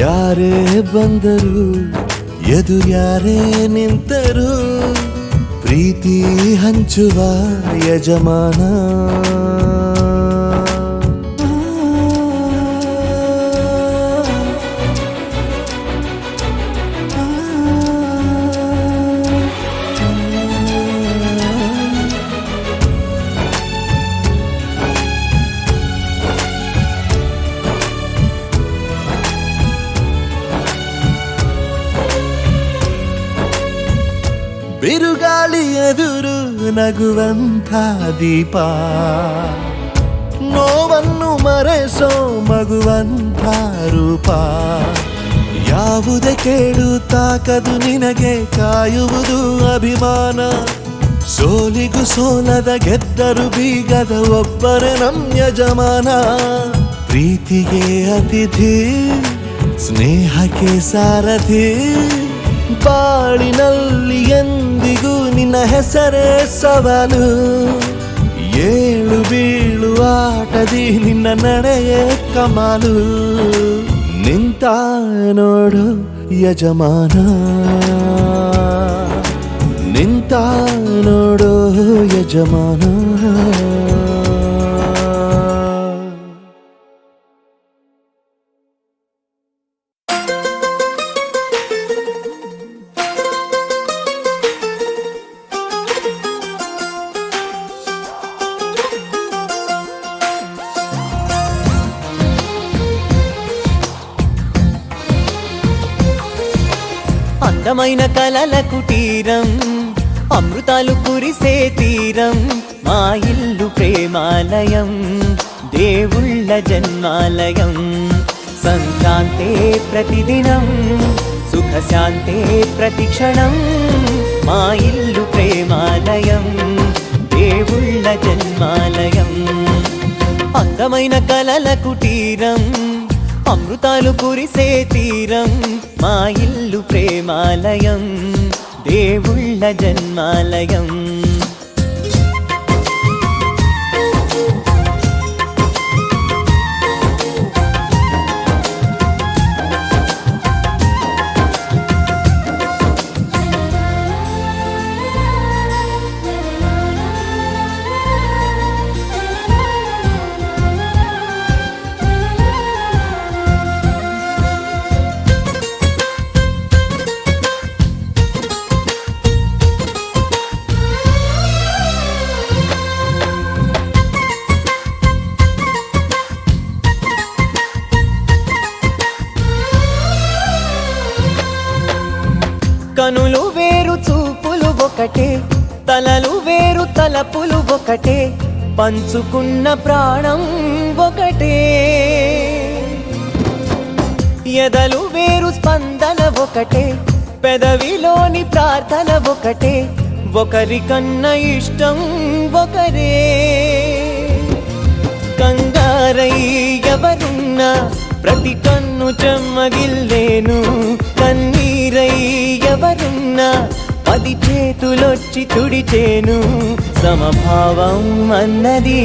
ಯಾರೇ ಬಂದರು ಎದುರ್ಯಾರೇ ನಿಂತರು ಪ್ರೀತಿ ಹಂಚುವ ಯಜಮಾನ ಬಿರುಗಾಳಿ ಎದುರು ನಗುವಂಥ ದೀಪ ನೋವನ್ನು ಮರೆಸೋ ಮಗುವಂಥ ರೂಪ ಯಾವುದೇ ಕೇಳು ತಾಕದು ನಿನಗೆ ಕಾಯುವುದು ಅಭಿಮಾನ ಸೋಲಿಗೂ ಸೋಲದ ಗೆದ್ದರು ಬೀಗದ ಒಬ್ಬರೇ ನಮ್ ಯಜಮಾನ ಪ್ರೀತಿಗೆ ಅತಿಥಿ ಸ್ನೇಹಕ್ಕೆ ಸಾರಥಿ ಬಾಳಿನಲ್ಲಿ ಎಂದಿಗೂ ನಿನ್ನ ಹೆಸರೇ ಸವಾಲು ಏಳು ಬೀಳು ಆಟದಿ ನಿನ್ನ ನಡೆಯೇ ಕಮಾಲು ನಿಂತ ನೋಡು ಯಜಮಾನ ನಿಂತ ನೋಡು ಯಜಮಾನ అందమైన కలల కుటీరం అమృతాలు కురిసే తీరం మా ఇల్లు ప్రేమాలయం దేవుళ్ళ జన్మాలయం సంక్రాంతే ప్రతిదినం సుఖశాంతే ప్రతిక్షణం మా ఇల్లు ప్రేమాలయం దేవుళ్ళ జన్మాలయం అందమైన కలల కుటీరం అమృతాలు కురిసే తీరం మా ఇల్లు ప్రేమాలయం దేవుళ్ళ జన్మాలయం కనులు వేరు చూపులు ఒకటే తలలు వేరు తలపులు ఒకటే పంచుకున్న ప్రాణం ఒకటే ఎదలు వేరు స్పందన ఒకటే, పెదవిలోని ప్రార్థన ఒకటే, ఒకరికన్నా ఇష్టం ఒకరే. కంగారై ఎవరున్నా ప్రతి కన్ను చెమ్మగిల్లేను, కన్నీరై ఎవరున్నా 10 చేతులొచ్చి తుడిచేను. సమభావం అన్నది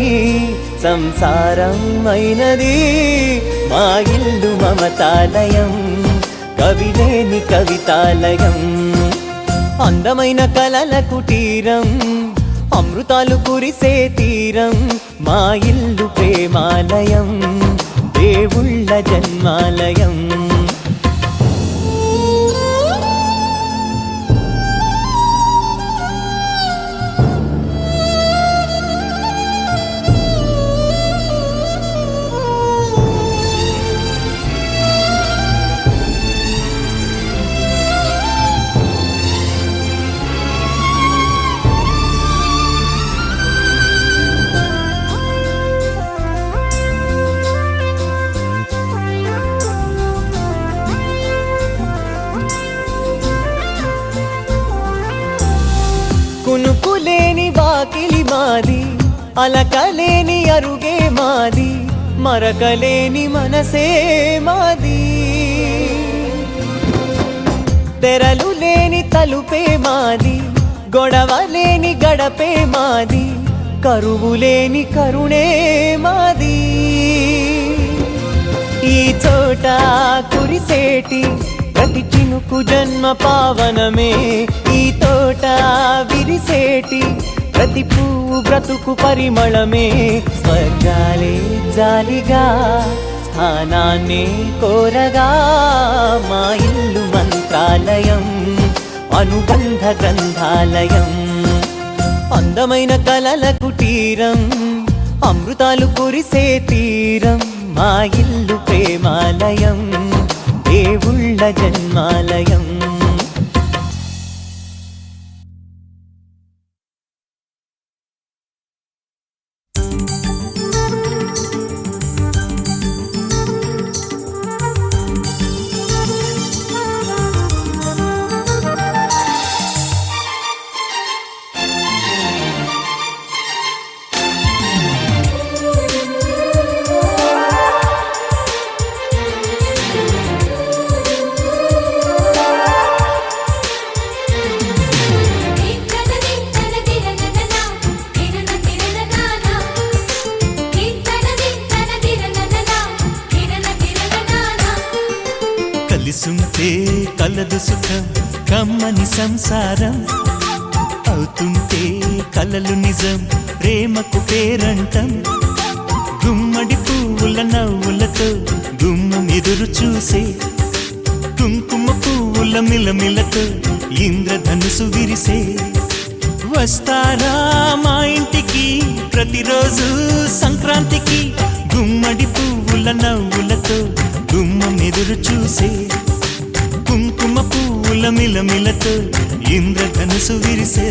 సంసారం అయినది, మా ఇల్లు మమతాలయం, కవిలేని కవితాలయం. అందమైన కలల కుటీరం, అమృతాలు కురిసే తీరం, మా ఇల్లు ప్రేమాలయం, దేవుళ్ళ జన్మాలయం. కునుకులేని వాకిలి మాది, అలకలేని అరుగే మాది, మరకలేని మనసే మాది. తెరలు లేని తలుపే మాది, గొడవలేని గడపే మాది, కరువులేని కరుణే మాది. ఈ చోట కురిసేటి ప్రతి చినుకు జన్మ పావనమే, ఈ తోట విరిసేటి ప్రతి పువ్వు బ్రతుకు పరిమళమే. స్వర్గాలే జాలిగా స్థానాన్ని కోరగా, మా ఇల్లు మంత్రాలయం, అనుబంధ గ్రంథాలయం. అందమైన కలల కుటీరం, అమృతాలు కురిసే తీరం, మా ఇల్లు ప్రేమాలయం, దేవుళ్ళ జన్మాలయం. కలిసుంటే కలదు సుఖం, కమ్మని సంసారం అవుతుంటే కలలు నిజం, ప్రేమకు పేరంటం. గుమ్మడి పువ్వుల నవ్వులతో గుమ్మం ఎదురు చూసే, కుంకుమ పువ్వుల మిలమిలతో ఇంద్రధనుసు విరిసే. వస్తారా మా ఇంటికి ప్రతిరోజు సంక్రాంతికి, గుమ్మడి పువ్వుల నవ్వులతో గుమ్మం ఎదురు చూసే, కుంకుమ పువ్వుల మిలమిలతో ఇంద్రధనుసు విరిసే.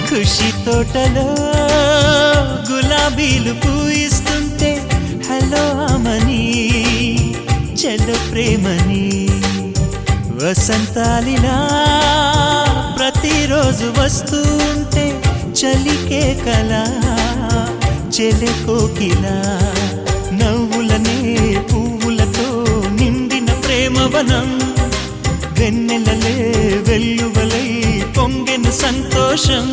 ఖుషి తోటలో గులాబీలు పూయిస్తుంటే, హలో అమని చెల్లు ప్రేమని. వసంతాలిలా ప్రతిరోజు వస్తుంటే, చలికే కలా చెలె కోకిలా. నవ్వులనే పువ్వులతో నిండిన ప్రేమవనం, వెన్నెలలే వెల్లువలై పొంగెను సంతోషం.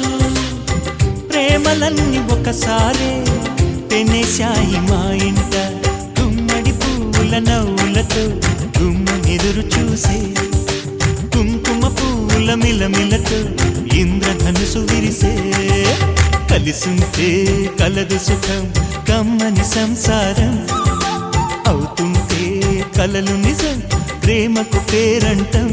ప్రేమలన్నీ ఒకసారే పెనేశాయి మా ఇంట, గుమ్మడి పువ్వుల నవ్వులతో గుమ్మం ఎదురు చూసే, కుంకుమ పువ్వుల మిలమిలతో ఇంద్రధనుసు విరిసే. కలిసుంటే కలదు సుఖం కమ్మని సంసారం అవుతుంటే కలలు నిజం ప్రేమకు పేరంటం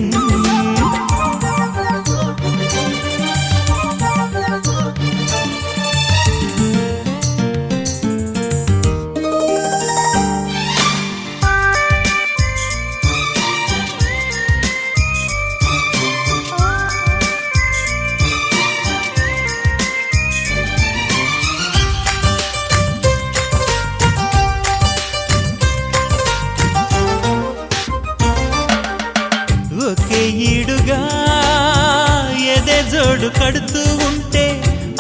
ఒకే ఈడుగా ఎదే జోడు కడుతూ ఉంటే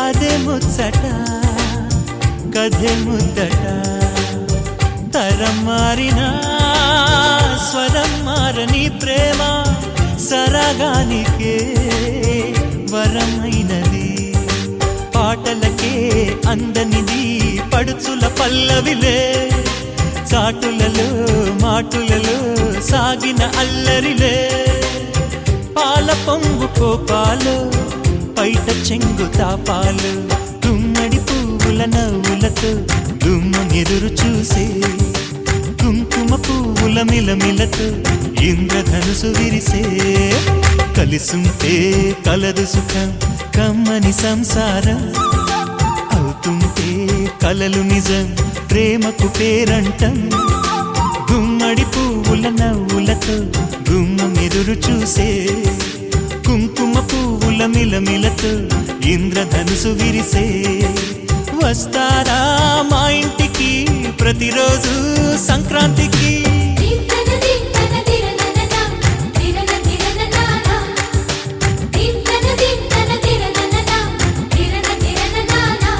అదే ముచ్చట కథే ముద్దట తరం మారినా స్వరం మారని ప్రేమ సరగానికే వరమైనది పాటలకే అందనిది పడుచుల పల్లవిలే చాటులలో మాటులలో సాగిన అల్లరిలే పాల పొంగు కోపాలు పైట చెంగు తాపాలు గుమ్మడి పువ్వుల నవ్వులతో గుమ్మనెదురు చూసే కుంకుమ పువ్వుల మిలమిలతో ఇంద్రధనుసు విరిసే కలిసుంటే కలదు సుఖం కమ్మని సంసారం అవుతుంటే కలలు నిజం ప్రేమకు పేరంటం గుమ్మడి పువ్వుల నవ్వులతో గుమ్మెదురు చూసే కుంకుమ పువ్వుల మిలమిలతో ఇంద్రధనుసు విరిసే వస్తారా మా ఇంటికి ప్రతిరోజు సంక్రాంతికి దీంతన దీంతన దిరనననా దిరన దిరననానా దీంతన దీంతన దిరనననా దిరన దిరననానా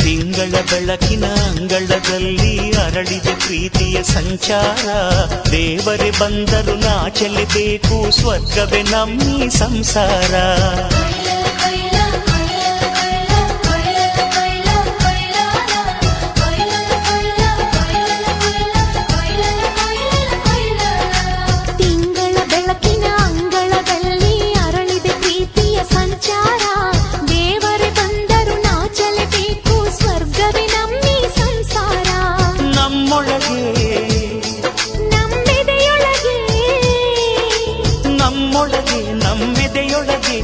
ತಿಂಗಳ ಬೆಳಕಿನ ಅಂಗಳದಲ್ಲಿ ಅರಳಿದೆ ಪ್ರೀತಿಯ ಸಂಚಾರ ದೇವರೇ ಬಂದರು ನಾಚಲೇಬೇಕು ಸ್ವರ್ಗವೇ ನಮ್ಮಿ ಸಂಸಾರ ತಿಂಗಳ ಬೆಳಕಿನ ಅಂಗಳದಲ್ಲಿ ಅರಳಿದೆ ಪ್ರೀತಿಯ ಸಂಚಾರ ದೇವರೇ ಬಂದರು ನಾಚಲೇಬೇಕು ಸ್ವರ್ಗವೇ ನಮ್ಮಿ ಸಂಸಾರ ನಮ್ಮೊಳಗೆ ನಮ್ಮೆದೆಯೊಳಗೆ ನಮ್ಮೊಳಗೆ ನಮ್ಮೆದೆಯೊಳಗೆ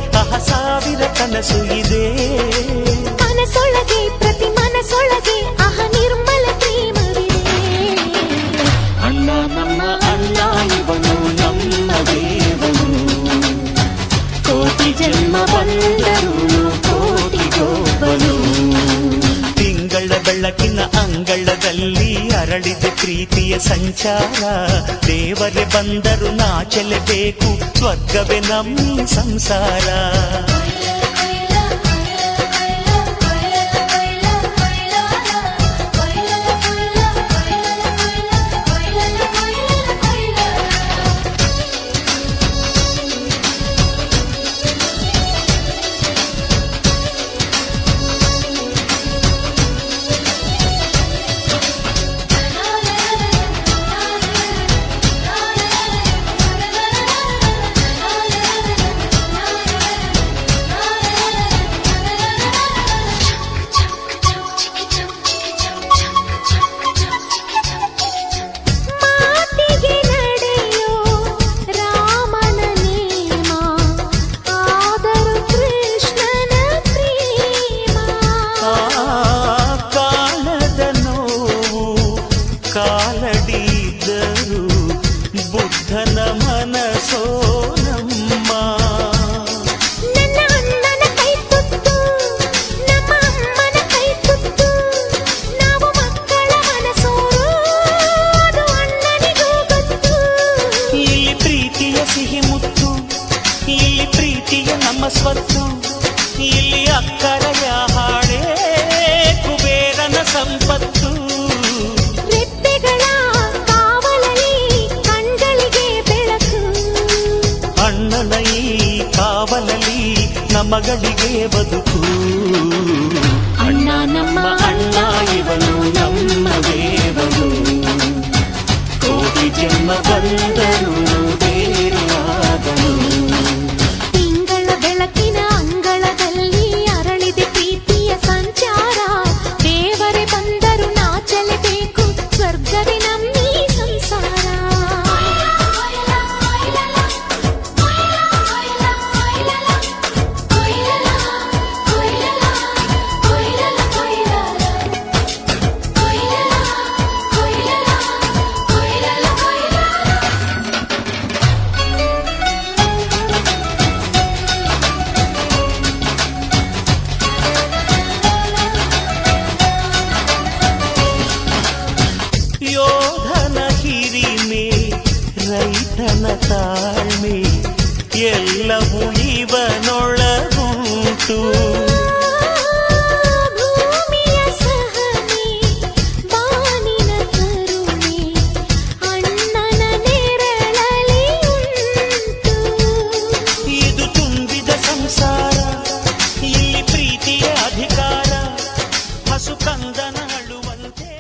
ಸಾವಿರ ಕನಸು ಇದೆ ಮನಸೊಳಗೆ ಪ್ರತಿ ಮನಸೊಳಗೆ ಅಹ ನಿರ್ಮಲ ಪ್ರೇಮವಿದೆ ಅಣ್ಣ ನಮ್ಮ ಅಣ್ಣ ಇವನು ನಮ್ಮ ದೇವನು ಕೋಟಿ ಜನ್ಮ ಬಂದರು ಕೋಟಿಗೊಬ್ಬನು ತಿಂಗಳ ಬೆಳಕಿನ ಅಂಗಳದಲ್ಲಿ ಅರಳಿದೆ ಪ್ರೀತಿಯ ಸಂಚಾರ ದೇವರೇ ಬಂದರು ನಾಚಲೇಬೇಕು ಸ್ವರ್ಗವೇ ನಮ್ಮಿ ಸಂಸಾರ ಸಂಪತ್ತು ರೆಪ್ಪೆಗಳ ಕಾವಲಲ್ಲಿ ಕಣ್ಗಳಿಗೆ ಬೆಳಕು ಅಣ್ಣನ ಈ ಕಾವಲಲ್ಲಿ ನಮಗಳಿಗೆ ಬದುಕು ಅಣ್ಣ ನಮ್ಮ ಅಣ್ಣ ಇವನು ನಮ್ಮ ದೇವನು ಕೋಟಿ ಜನ್ಮ ಬಂದರು ಬೇರೆಯಾದನು ತಿಂಗಳ ಬೆಳಕಿನ ಅಂಗಳದಲ್ಲಿ ಅರಳಿದೆ ಪ್ರೀತಿಯ ಸಂಚಾರ ದೇವರೇ ಬಂದರು ನಾಚಲೇಬೇಕು ಸ್ವರ್ಗವೇ ನಮ್ಮೀ ಸಂಸಾರ ಯೋಧನ ಹಿರಿಮೆ ರೈತನ ತಾಳ್ಮೆ ಎಲ್ಲವೂ ಇವನೊಳಗುಂಟು ಭೂಮಿಯ ಸಹನೆ ಬಾನಿನ ಕರುಣೆ ಅಣ್ಣನ ನೆರಳಲ್ಲಿ ಉಂಟು ಇದು ತುಂಬಿದ ಸಂಸಾರ ಇಲ್ಲಿ ಪ್ರೀತಿಯ ಅಧಿಕಾರ ಹಸು ಕಂದನ ಅಳುವಂತೆ